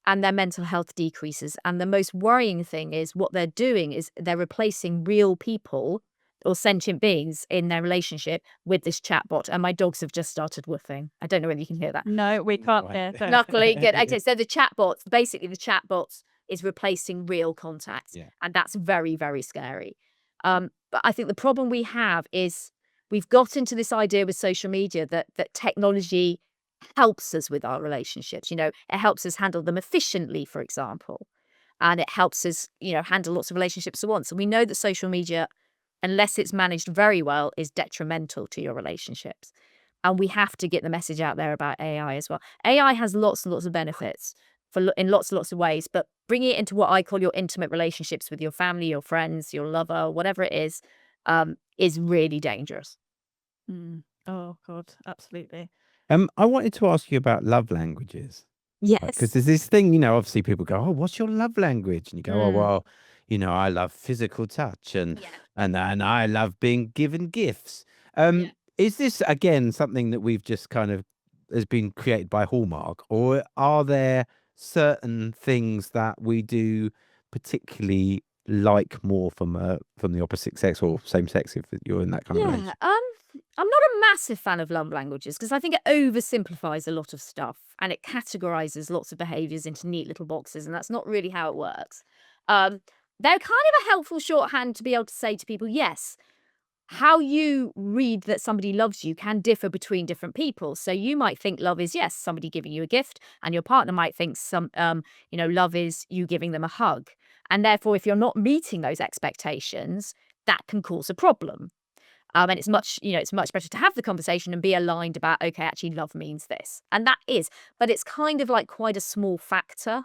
Speaker 3: and their mental health decreases. And the most worrying thing is what they're doing is they're replacing real people or sentient beings in their relationship with this chatbot. And my dogs have just started woofing. I don't know whether you can hear that.
Speaker 1: No, we can't hear. So.
Speaker 3: Luckily, good. Okay, so the chatbots is replacing real contact.
Speaker 2: Yeah.
Speaker 3: And that's very, very scary. But I think the problem we have is we've got into this idea with social media that technology helps us with our relationships. It helps us handle them efficiently, for example. and it helps us, handle lots of relationships at once. And we know that social media, unless it's managed very well, is detrimental to your relationships. And we have to get the message out there about AI as well. AI has lots and lots of benefits in lots and lots of ways, but bringing it into what I call your intimate relationships with your family, your friends, your lover, whatever it is really dangerous.
Speaker 1: Oh God, absolutely.
Speaker 2: I wanted to ask you about love languages.
Speaker 3: Yes.
Speaker 2: Because there's this thing, obviously people go, "Oh, what's your love language?" And you go, "Oh,
Speaker 3: Mm.
Speaker 2: well, I love physical touch and I love being given gifts."
Speaker 3: Yeah.
Speaker 2: Is this again something that we've just kind of has been created by Hallmark, or are there certain things that we do particularly like more from the opposite sex or same sex if you're in that kind of
Speaker 3: Yeah.
Speaker 2: relationship?
Speaker 3: I'm not a massive fan of love languages because I think it oversimplifies a lot of stuff and it categorizes lots of behaviors into neat little boxes, and that's not really how it works. They're kind of a helpful shorthand to be able to say to people, yes, how you read that somebody loves you can differ between different people. So you might think love is, yes, somebody giving you a gift, and your partner might think love is you giving them a hug. And therefore, if you're not meeting those expectations, that can cause a problem. And it's much better to have the conversation and be aligned about, okay, actually love means this. And that is, but it's kind of like quite a small factor.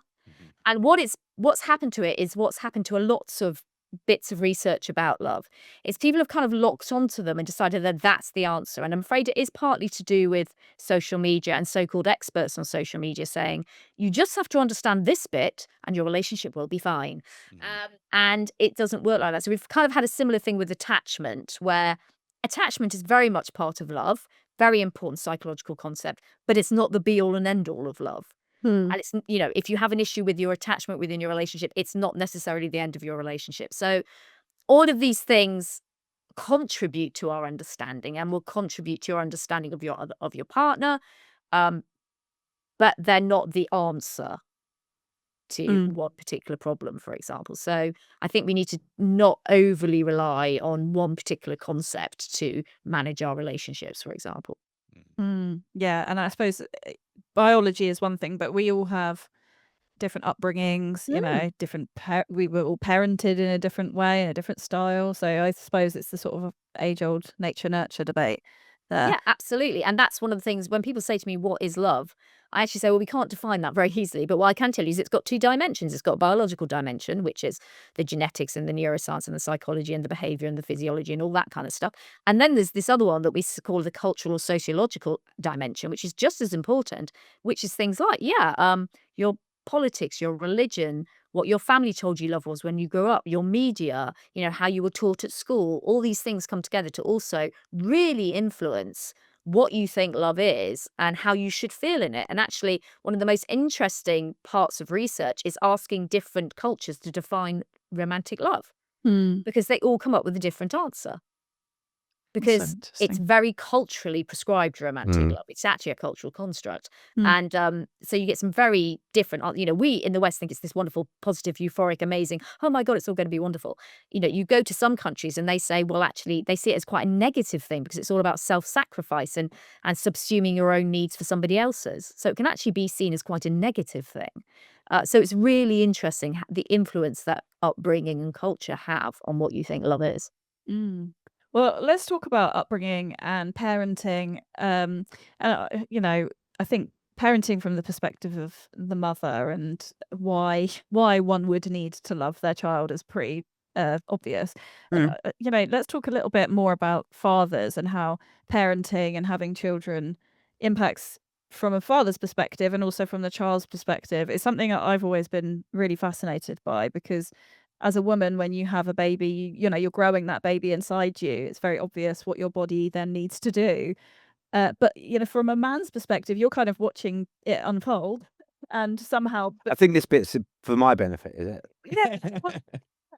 Speaker 3: And what's happened to it is what's happened to a lots of bits of research about love is people have kind of locked onto them and decided that that's the answer. And I'm afraid it is partly to do with social media and so-called experts on social media saying, you just have to understand this bit and your relationship will be fine. And it doesn't work like that. So we've kind of had a similar thing with attachment, where attachment is very much part of love, very important psychological concept, but it's not the be all and end all of love. And it's, if you have an issue with your attachment within your relationship, it's not necessarily the end of your relationship. So all of these things contribute to our understanding and will contribute to your understanding of your partner, but they're not the answer to one particular problem, for example. So I think we need to not overly rely on one particular concept to manage our relationships, for example.
Speaker 1: Yeah, and I suppose biology is one thing, but we all have different upbringings, different we were all parented in a different way, in a different style. So I suppose it's the sort of age-old nature-nurture debate there.
Speaker 3: Yeah, absolutely. And that's one of the things when people say to me, what is love? I actually say, well, we can't define that very easily. But what I can tell you is it's got two dimensions. It's got a biological dimension, which is the genetics and the neuroscience and the psychology and the behavior and the physiology and all that kind of stuff. And then there's this other one that we call the cultural or sociological dimension, which is just as important, which is things like, your politics, your religion, what your family told you love was when you grew up, your media, how you were taught at school. All these things come together to also really influence what you think love is and how you should feel in it. And actually, one of the most interesting parts of research is asking different cultures to define romantic love because they all come up with a different answer. Because it's very culturally prescribed romantic love. It's actually a cultural construct. And so you get some very different, we in the West think it's this wonderful, positive, euphoric, amazing, oh my God, it's all going to be wonderful. You go to some countries and they say, well, actually, they see it as quite a negative thing because it's all about self-sacrifice and subsuming your own needs for somebody else's. So it can actually be seen as quite a negative thing. So it's really interesting the influence that upbringing and culture have on what you think love is.
Speaker 1: Well, let's talk about upbringing and parenting. I think parenting from the perspective of the mother and why one would need to love their child is pretty obvious. Let's talk a little bit more about fathers and how parenting and having children impacts from a father's perspective and also from the child's perspective. It's something that I've always been really fascinated by because as a woman, when you have a baby, you're growing that baby inside you. It's very obvious what your body then needs to do. But from a man's perspective, you're kind of watching it unfold, and somehow.
Speaker 2: I think this bit's for my benefit, is it?
Speaker 1: Yeah,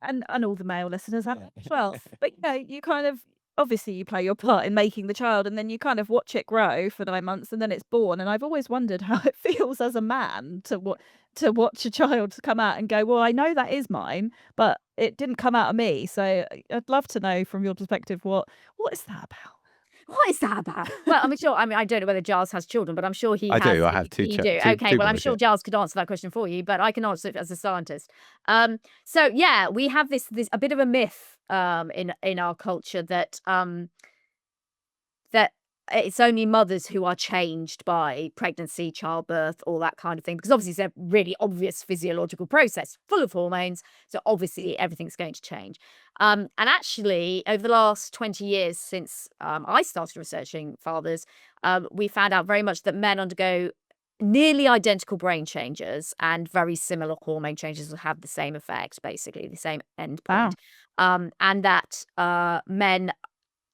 Speaker 1: and all the male listeners have as well. But you kind of obviously you play your part in making the child, and then you kind of watch it grow for 9 months, and then it's born. And I've always wondered how it feels as a man to watch a child come out and go, well, I know that is mine, but it didn't come out of me. So I'd love to know from your perspective what is that about?
Speaker 3: What is that about? Well, I'm sure. I mean, I don't know whether Giles has children, but I'm sure he
Speaker 2: I
Speaker 3: has.
Speaker 2: do. I have two
Speaker 3: You
Speaker 2: chi-
Speaker 3: do.
Speaker 2: two
Speaker 3: Okay.
Speaker 2: two
Speaker 3: Well, I'm
Speaker 2: boys.
Speaker 3: sure
Speaker 2: Yeah.
Speaker 3: Giles could answer that question for you, but I can answer it as a scientist. So yeah, we have this a bit of a myth in our culture that that it's only mothers who are changed by pregnancy, childbirth, all that kind of thing, because obviously it's a really obvious physiological process full of hormones. So obviously everything's going to change. And actually, over the last 20 years since I started researching fathers, we found out very much that men undergo nearly identical brain changes and very similar hormone changes will have the same effect, basically the same end
Speaker 1: Wow.
Speaker 3: point. And that men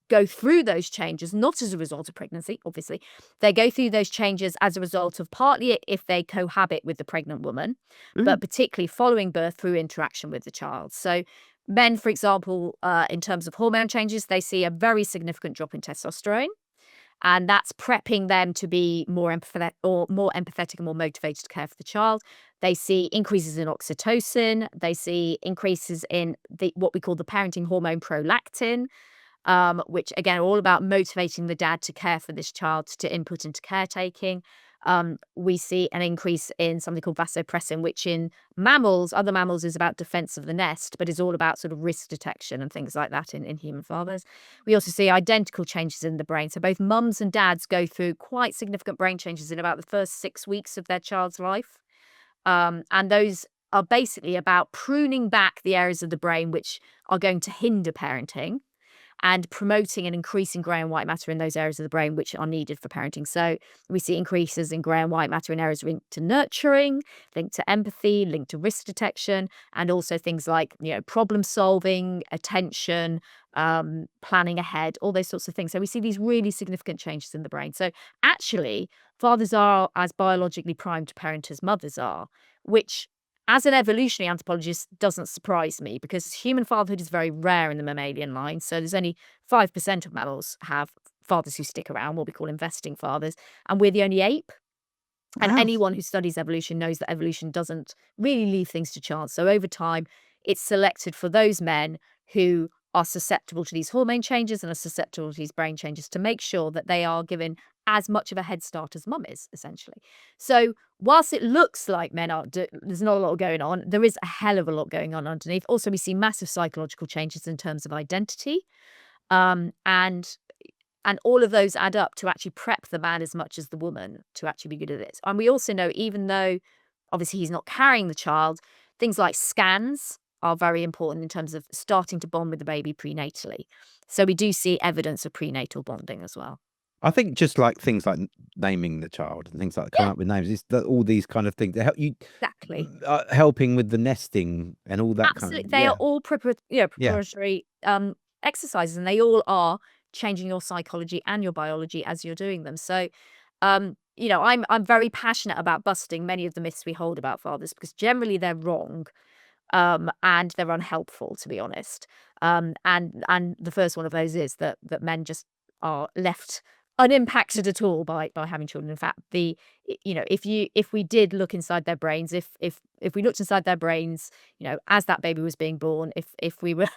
Speaker 3: go through those changes, not as a result of pregnancy, obviously. They go through those changes as a result of partly if they cohabit with the pregnant woman, but particularly following birth through interaction with the child. So men, for example, in terms of hormone changes, they see a very significant drop in testosterone. And that's prepping them to be more empathetic and more motivated to care for the child. They see increases in oxytocin. They see increases in what we call the parenting hormone prolactin, which again are all about motivating the dad to care for this child, to input into caretaking. We see an increase in something called vasopressin, which in other mammals is about defense of the nest, but is all about sort of risk detection and things like that in human fathers. We also see identical changes in the brain. So both mums and dads go through quite significant brain changes in about the first 6 weeks of their child's life. And those are basically about pruning back the areas of the brain which are going to hinder parenting and promoting and increasing grey and white matter in those areas of the brain which are needed for parenting. So we see increases in grey and white matter in areas linked to nurturing, linked to empathy, linked to risk detection, and also things like, problem solving, attention, planning ahead, all those sorts of things. So we see these really significant changes in the brain. So actually, fathers are as biologically primed to parent as mothers are, which as an evolutionary anthropologist doesn't surprise me because human fatherhood is very rare in the mammalian line. So there's only 5% of mammals have fathers who stick around, what we call investing fathers, and we're the only ape. And
Speaker 1: Wow.
Speaker 3: anyone who studies evolution knows that evolution doesn't really leave things to chance. So over time, it's selected for those men who are susceptible to these hormone changes and are susceptible to these brain changes to make sure that they are given as much of a head start as mum is, essentially. So whilst it looks like there's not a lot going on, there is a hell of a lot going on underneath. Also, we see massive psychological changes in terms of identity. And all of those add up to actually prep the man as much as the woman to actually be good at this. And we also know, even though obviously he's not carrying the child, things like scans are very important in terms of starting to bond with the baby prenatally. So we do see evidence of prenatal bonding as well.
Speaker 2: I think just like things like naming the child and things like coming
Speaker 3: Yeah.
Speaker 2: up with names, it's all these kind of things that help you,
Speaker 3: Exactly.
Speaker 2: helping with the nesting and all that kind
Speaker 3: Absolutely.
Speaker 2: of.
Speaker 3: They
Speaker 2: Yeah.
Speaker 3: are all preparatory exercises, and they all are changing your psychology and your biology as you're doing them. So, I'm very passionate about busting many of the myths we hold about fathers because generally they're wrong, and they're unhelpful, to be honest. And the first one of those is that men just are left unimpacted at all by having children. In fact, if we did look inside their brains, if we looked inside their brains, as that baby was being born, if we were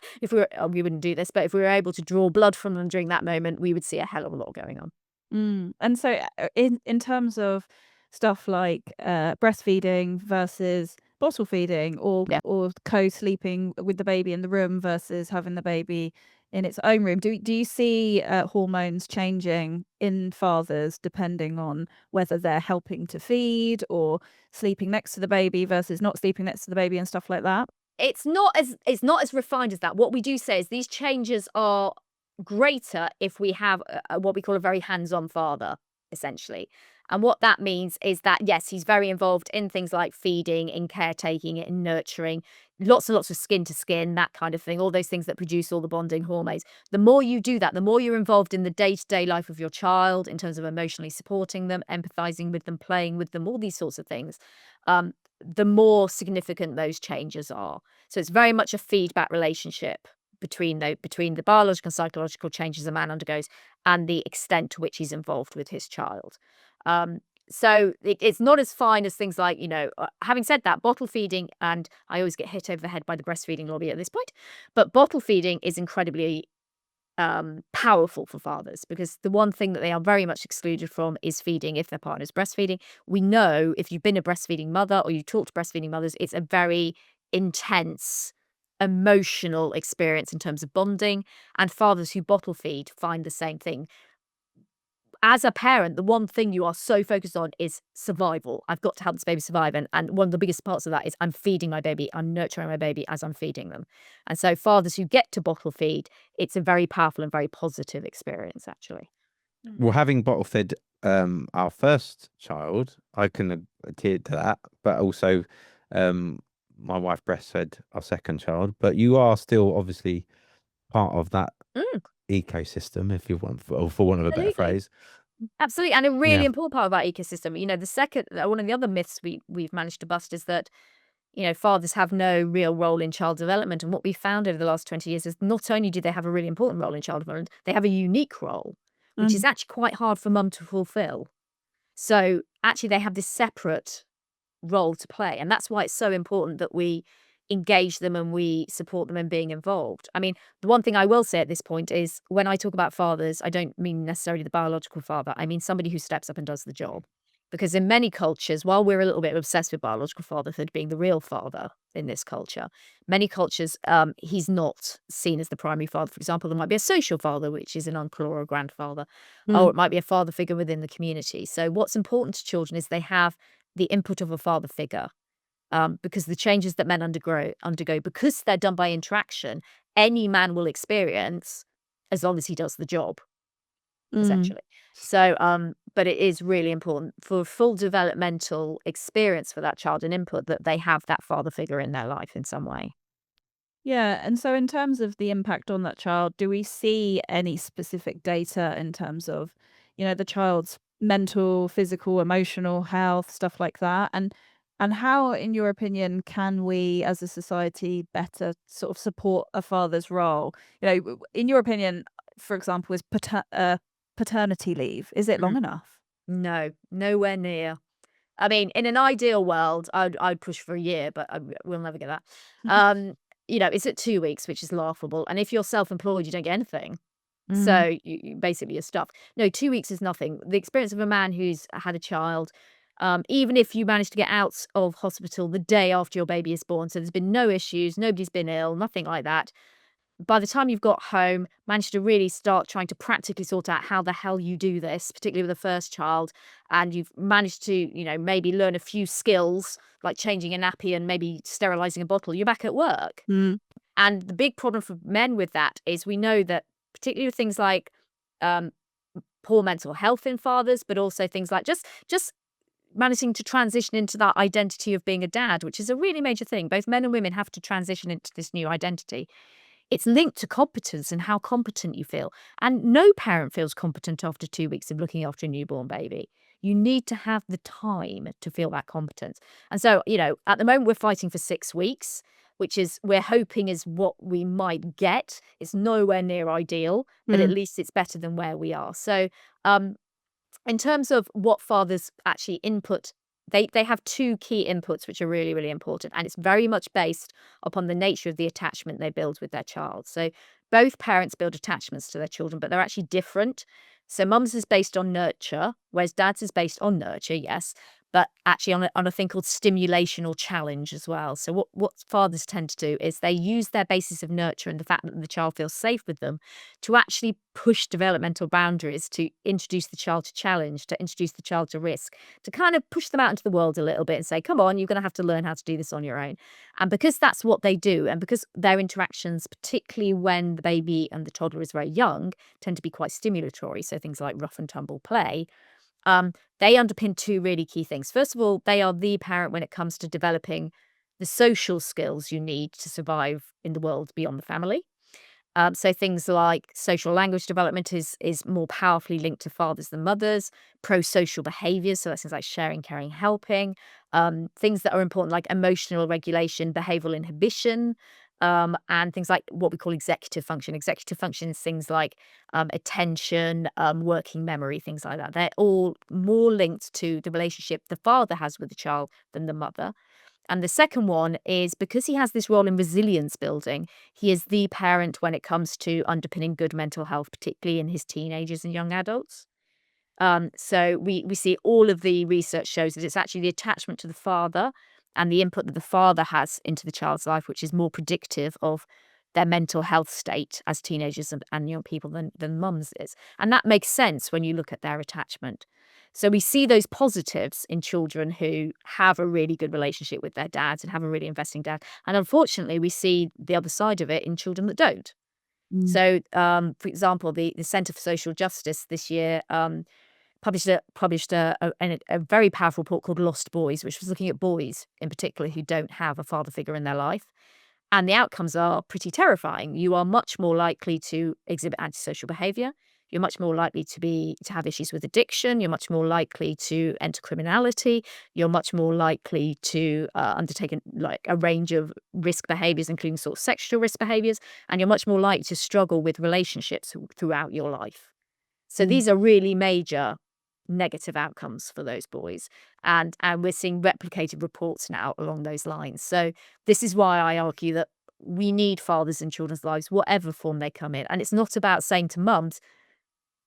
Speaker 3: we wouldn't do this, but if we were able to draw blood from them during that moment, we would see a hell of a lot going on.
Speaker 1: And so, in terms of stuff like breastfeeding versus bottle feeding, or
Speaker 3: Yeah.
Speaker 1: co-sleeping with the baby in the room versus having the baby in its own room, do you see hormones changing in fathers depending on whether they're helping to feed or sleeping next to the baby versus not sleeping next to the baby and stuff like that?
Speaker 3: It's not as refined as that. What we do say is these changes are greater if we have what we call a very hands-on father, essentially. And what that means is that, yes, he's very involved in things like feeding, in caretaking, in nurturing, lots and lots of skin to skin, that kind of thing, all those things that produce all the bonding hormones. The more you do that, the more you're involved in the day-to-day life of your child in terms of emotionally supporting them, empathizing with them, playing with them, all these sorts of things, the more significant those changes are. So it's very much a feedback relationship between the biological and psychological changes a man undergoes and the extent to which he's involved with his child. So it's not as fine as things like, having said that, bottle feeding, and I always get hit over the head by the breastfeeding lobby at this point, but bottle feeding is incredibly powerful for fathers, because the one thing that they are very much excluded from is feeding if their partner's breastfeeding. We know if you've been a breastfeeding mother or you talk to breastfeeding mothers, it's a very intense emotional experience in terms of bonding, and fathers who bottle feed find the same thing. As a parent, the one thing you are so focused on is survival. I've got to help this baby survive. And one of the biggest parts of that is I'm feeding my baby, I'm nurturing my baby as I'm feeding them. And so fathers who get to bottle feed, it's a very powerful and very positive experience, actually.
Speaker 2: Well, having bottle fed our first child, I can adhere to that. But also, my wife breastfed our second child. But you are still obviously part of that
Speaker 3: Mm,
Speaker 2: ecosystem, if you want, for want of a better
Speaker 3: absolutely.
Speaker 2: phrase.
Speaker 3: Absolutely. And a really
Speaker 2: Yeah.
Speaker 3: important part of our ecosystem. The second, one of the other myths we've managed to bust is that, fathers have no real role in child development. And what we found over the last 20 years is not only do they have a really important role in child development, they have a unique role, which is actually quite hard for mum to fulfill. So actually, they have this separate role to play. And that's why it's so important that we engage them and we support them in being involved. I mean, the one thing I will say at this point is when I talk about fathers, I don't mean necessarily the biological father. I mean somebody who steps up and does the job. Because in many cultures, while we're a little bit obsessed with biological fatherhood being the real father in this culture, many cultures, he's not seen as the primary father. For example, there might be a social father, which is an uncle or a grandfather, or it might be a father figure within the community. So what's important to children is they have the input of a father figure, because the changes that men undergo, because they're done by interaction, any man will experience as long as he does the job, essentially. So, but it is really important for full developmental experience for that child and input that they have that father figure in their life in some way.
Speaker 1: Yeah, and so in terms of the impact on that child, do we see any specific data in terms of, the child's mental, physical, emotional health, stuff like that? And how, in your opinion, can we as a society better sort of support a father's role? In your opinion, for example, is paternity leave, is it long
Speaker 3: Mm.
Speaker 1: enough?
Speaker 3: No, nowhere near. I mean, in an ideal world, I'd push for a year, but we'll never get that. It's at 2 weeks, which is laughable. And if you're self-employed, you don't get anything.
Speaker 1: Mm.
Speaker 3: So you basically you're stuck. No, 2 weeks is nothing. The experience of a man who's had a child, even if you manage to get out of hospital the day after your baby is born, so there's been no issues, nobody's been ill, nothing like that. By the time you've got home, managed to really start trying to practically sort out how the hell you do this, particularly with the first child, and you've managed to, maybe learn a few skills like changing a nappy and maybe sterilizing a bottle, you're back at work.
Speaker 1: Mm.
Speaker 3: And the big problem for men with that is we know that, particularly with things like um, poor mental health in fathers, but also things like just managing to transition into that identity of being a dad, which is a really major thing. Both men and women have to transition into this new identity. It's linked to competence and how competent you feel. And no parent feels competent after 2 weeks of looking after a newborn baby. You need to have the time to feel that competence. And so, at the moment we're fighting for 6 weeks, which is we're hoping is what we might get. It's nowhere near ideal, but at
Speaker 1: Mm.
Speaker 3: least it's better than where we are. So, in terms of what fathers actually input, they have two key inputs which are really, really important. And it's very much based upon the nature of the attachment they build with their child. So both parents build attachments to their children, but they're actually different. So mum's is based on nurture, whereas dad's is based on nurture, yes, but actually on a thing called stimulation or challenge as well. So what fathers tend to do is they use their basis of nurture and the fact that the child feels safe with them to actually push developmental boundaries, to introduce the child to challenge, to introduce the child to risk, to kind of push them out into the world a little bit and say, come on, you're going to have to learn how to do this on your own. And because that's what they do, and because their interactions, particularly when the baby and the toddler is very young, tend to be quite stimulatory, so things like rough and tumble play, they underpin two really key things. First of all, they are the parent when it comes to developing the social skills you need to survive in the world beyond the family. So things like social language development is more powerfully linked to fathers than mothers. Pro-social behaviors, so that's things like sharing, caring, helping. Things that are important like emotional regulation, behavioral inhibition, and things like what we call executive function. Executive function is things like attention, working memory, things like that. They're all more linked to the relationship the father has with the child than the mother. And the second one is because he has this role in resilience building, he is the parent when it comes to underpinning good mental health, particularly in his teenagers and young adults. So we see all of the research shows that it's actually the attachment to the father and the input that the father has into the child's life, which is more predictive of their mental health state as teenagers and young people than mums is. And that makes sense when you look at their attachment. So we see those positives in children who have a really good relationship with their dads and have a really investing dad. And unfortunately, we see the other side of it in children that don't. So, for example, the Centre for Social Justice this year published a very powerful report called Lost Boys, which was looking at boys in particular who don't have a father figure in their life. And the outcomes are pretty terrifying. You are much more likely to exhibit antisocial behavior. You're much more likely to have issues with addiction. You're much more likely to enter criminality. You're much more likely to undertake a range of risk behaviors, including sort of sexual risk behaviors. And you're much more likely to struggle with relationships throughout your life. So these are really major negative outcomes for those boys. And we're seeing replicated reports now along those lines. So this is why I argue that we need fathers in children's lives, whatever form they come in. And it's not about saying to mums,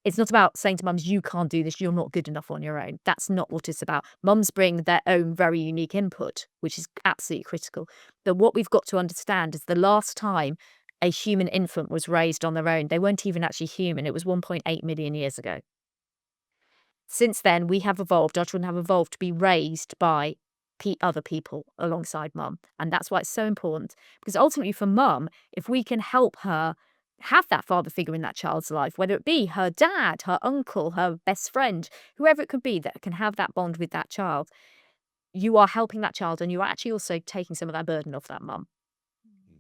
Speaker 3: you can't do this, you're not good enough on your own. That's not what it's about. Mums bring their own very unique input, which is absolutely critical. But what we've got to understand is the last time a human infant was raised on their own, they weren't even actually human. It was 1.8 million years ago. Since then, our children have evolved to be raised by other people alongside mum. And that's why it's so important. Because ultimately for mum, if we can help her have that father figure in that child's life, whether it be her dad, her uncle, her best friend, whoever it could be that can have that bond with that child, you are helping that child and you are actually also taking some of that burden off that mum.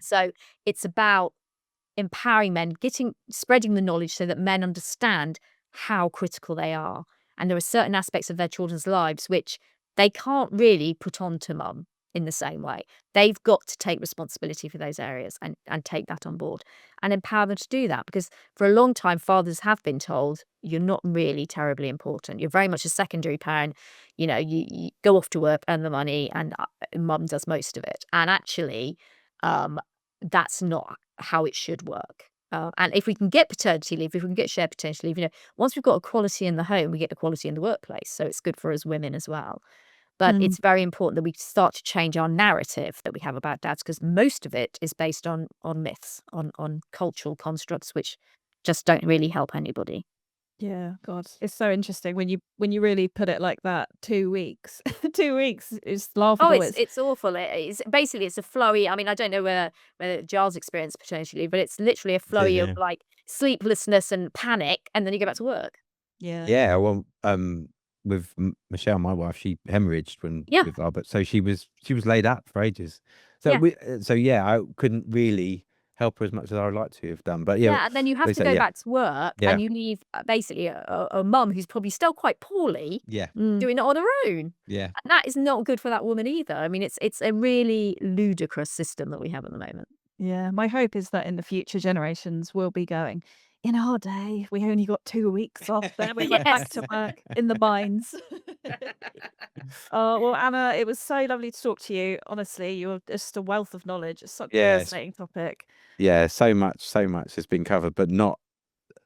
Speaker 3: So it's about empowering men, spreading the knowledge so that men understand how critical they are. And there are certain aspects of their children's lives which they can't really put on to mum in the same way. They've got to take responsibility for those areas and take that on board and empower them to do that. Because for a long time, fathers have been told, you're not really terribly important. You're very much a secondary parent. You go off to work, earn the money, and mum does most of it. And actually, that's not how it should work. And if we can get paternity leave, if we can get shared paternity leave, once we've got equality in the home, we get equality in the workplace. So it's good for us women as well. But it's very important that we start to change our narrative that we have about dads, because most of it is based on myths, on cultural constructs, which just don't really help anybody.
Speaker 1: Yeah, God, it's so interesting when you really put it like that. 2 weeks, 2 weeks is laughable.
Speaker 3: It's awful. It's basically a flurry. I mean, I don't know whether Giles experienced paternity leave, but it's literally a flurry of like sleeplessness and panic, and then you go back to work.
Speaker 2: Yeah. Well, with Michelle, my wife, she hemorrhaged with Albert, so she was laid up for ages. So I couldn't really help her as much as I would like to have done. But
Speaker 3: and then you have to go back to work, and you leave basically a mum who's probably still quite poorly, doing it on her own.
Speaker 2: Yeah,
Speaker 3: and that is not good for that woman either. I mean, it's a really ludicrous system that we have at the moment.
Speaker 1: Yeah, my hope is that in the future generations will be going, in our day, we only got 2 weeks off, then we went back to work in the mines. Oh, well, Anna, it was so lovely to talk to you. Honestly, you're just a wealth of knowledge. It's such a fascinating topic.
Speaker 2: Yeah, so much has been covered, but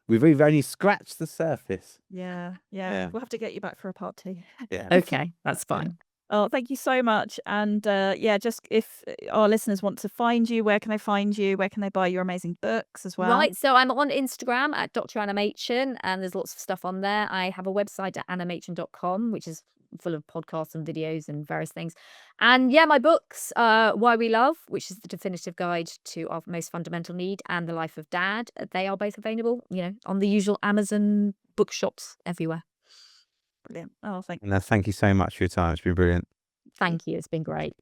Speaker 2: we've only scratched the surface.
Speaker 1: Yeah. We'll have to get you back for a part 2.
Speaker 2: Yeah.
Speaker 3: Okay, that's fine.
Speaker 1: Oh, thank you so much. And just if our listeners want to find you, where can they find you? Where can they buy your amazing books as well?
Speaker 3: Right, so I'm on Instagram at Dr. Anna Machin, and there's lots of stuff on there. I have a website at annamachin.com, which is full of podcasts and videos and various things. And my books, Why We Love, which is the definitive guide to our most fundamental need, and The Life of Dad, they are both available, on the usual Amazon bookshops everywhere.
Speaker 1: Brilliant. Oh,
Speaker 2: thank you so much for your time. It's been brilliant.
Speaker 3: Thank you. It's been great.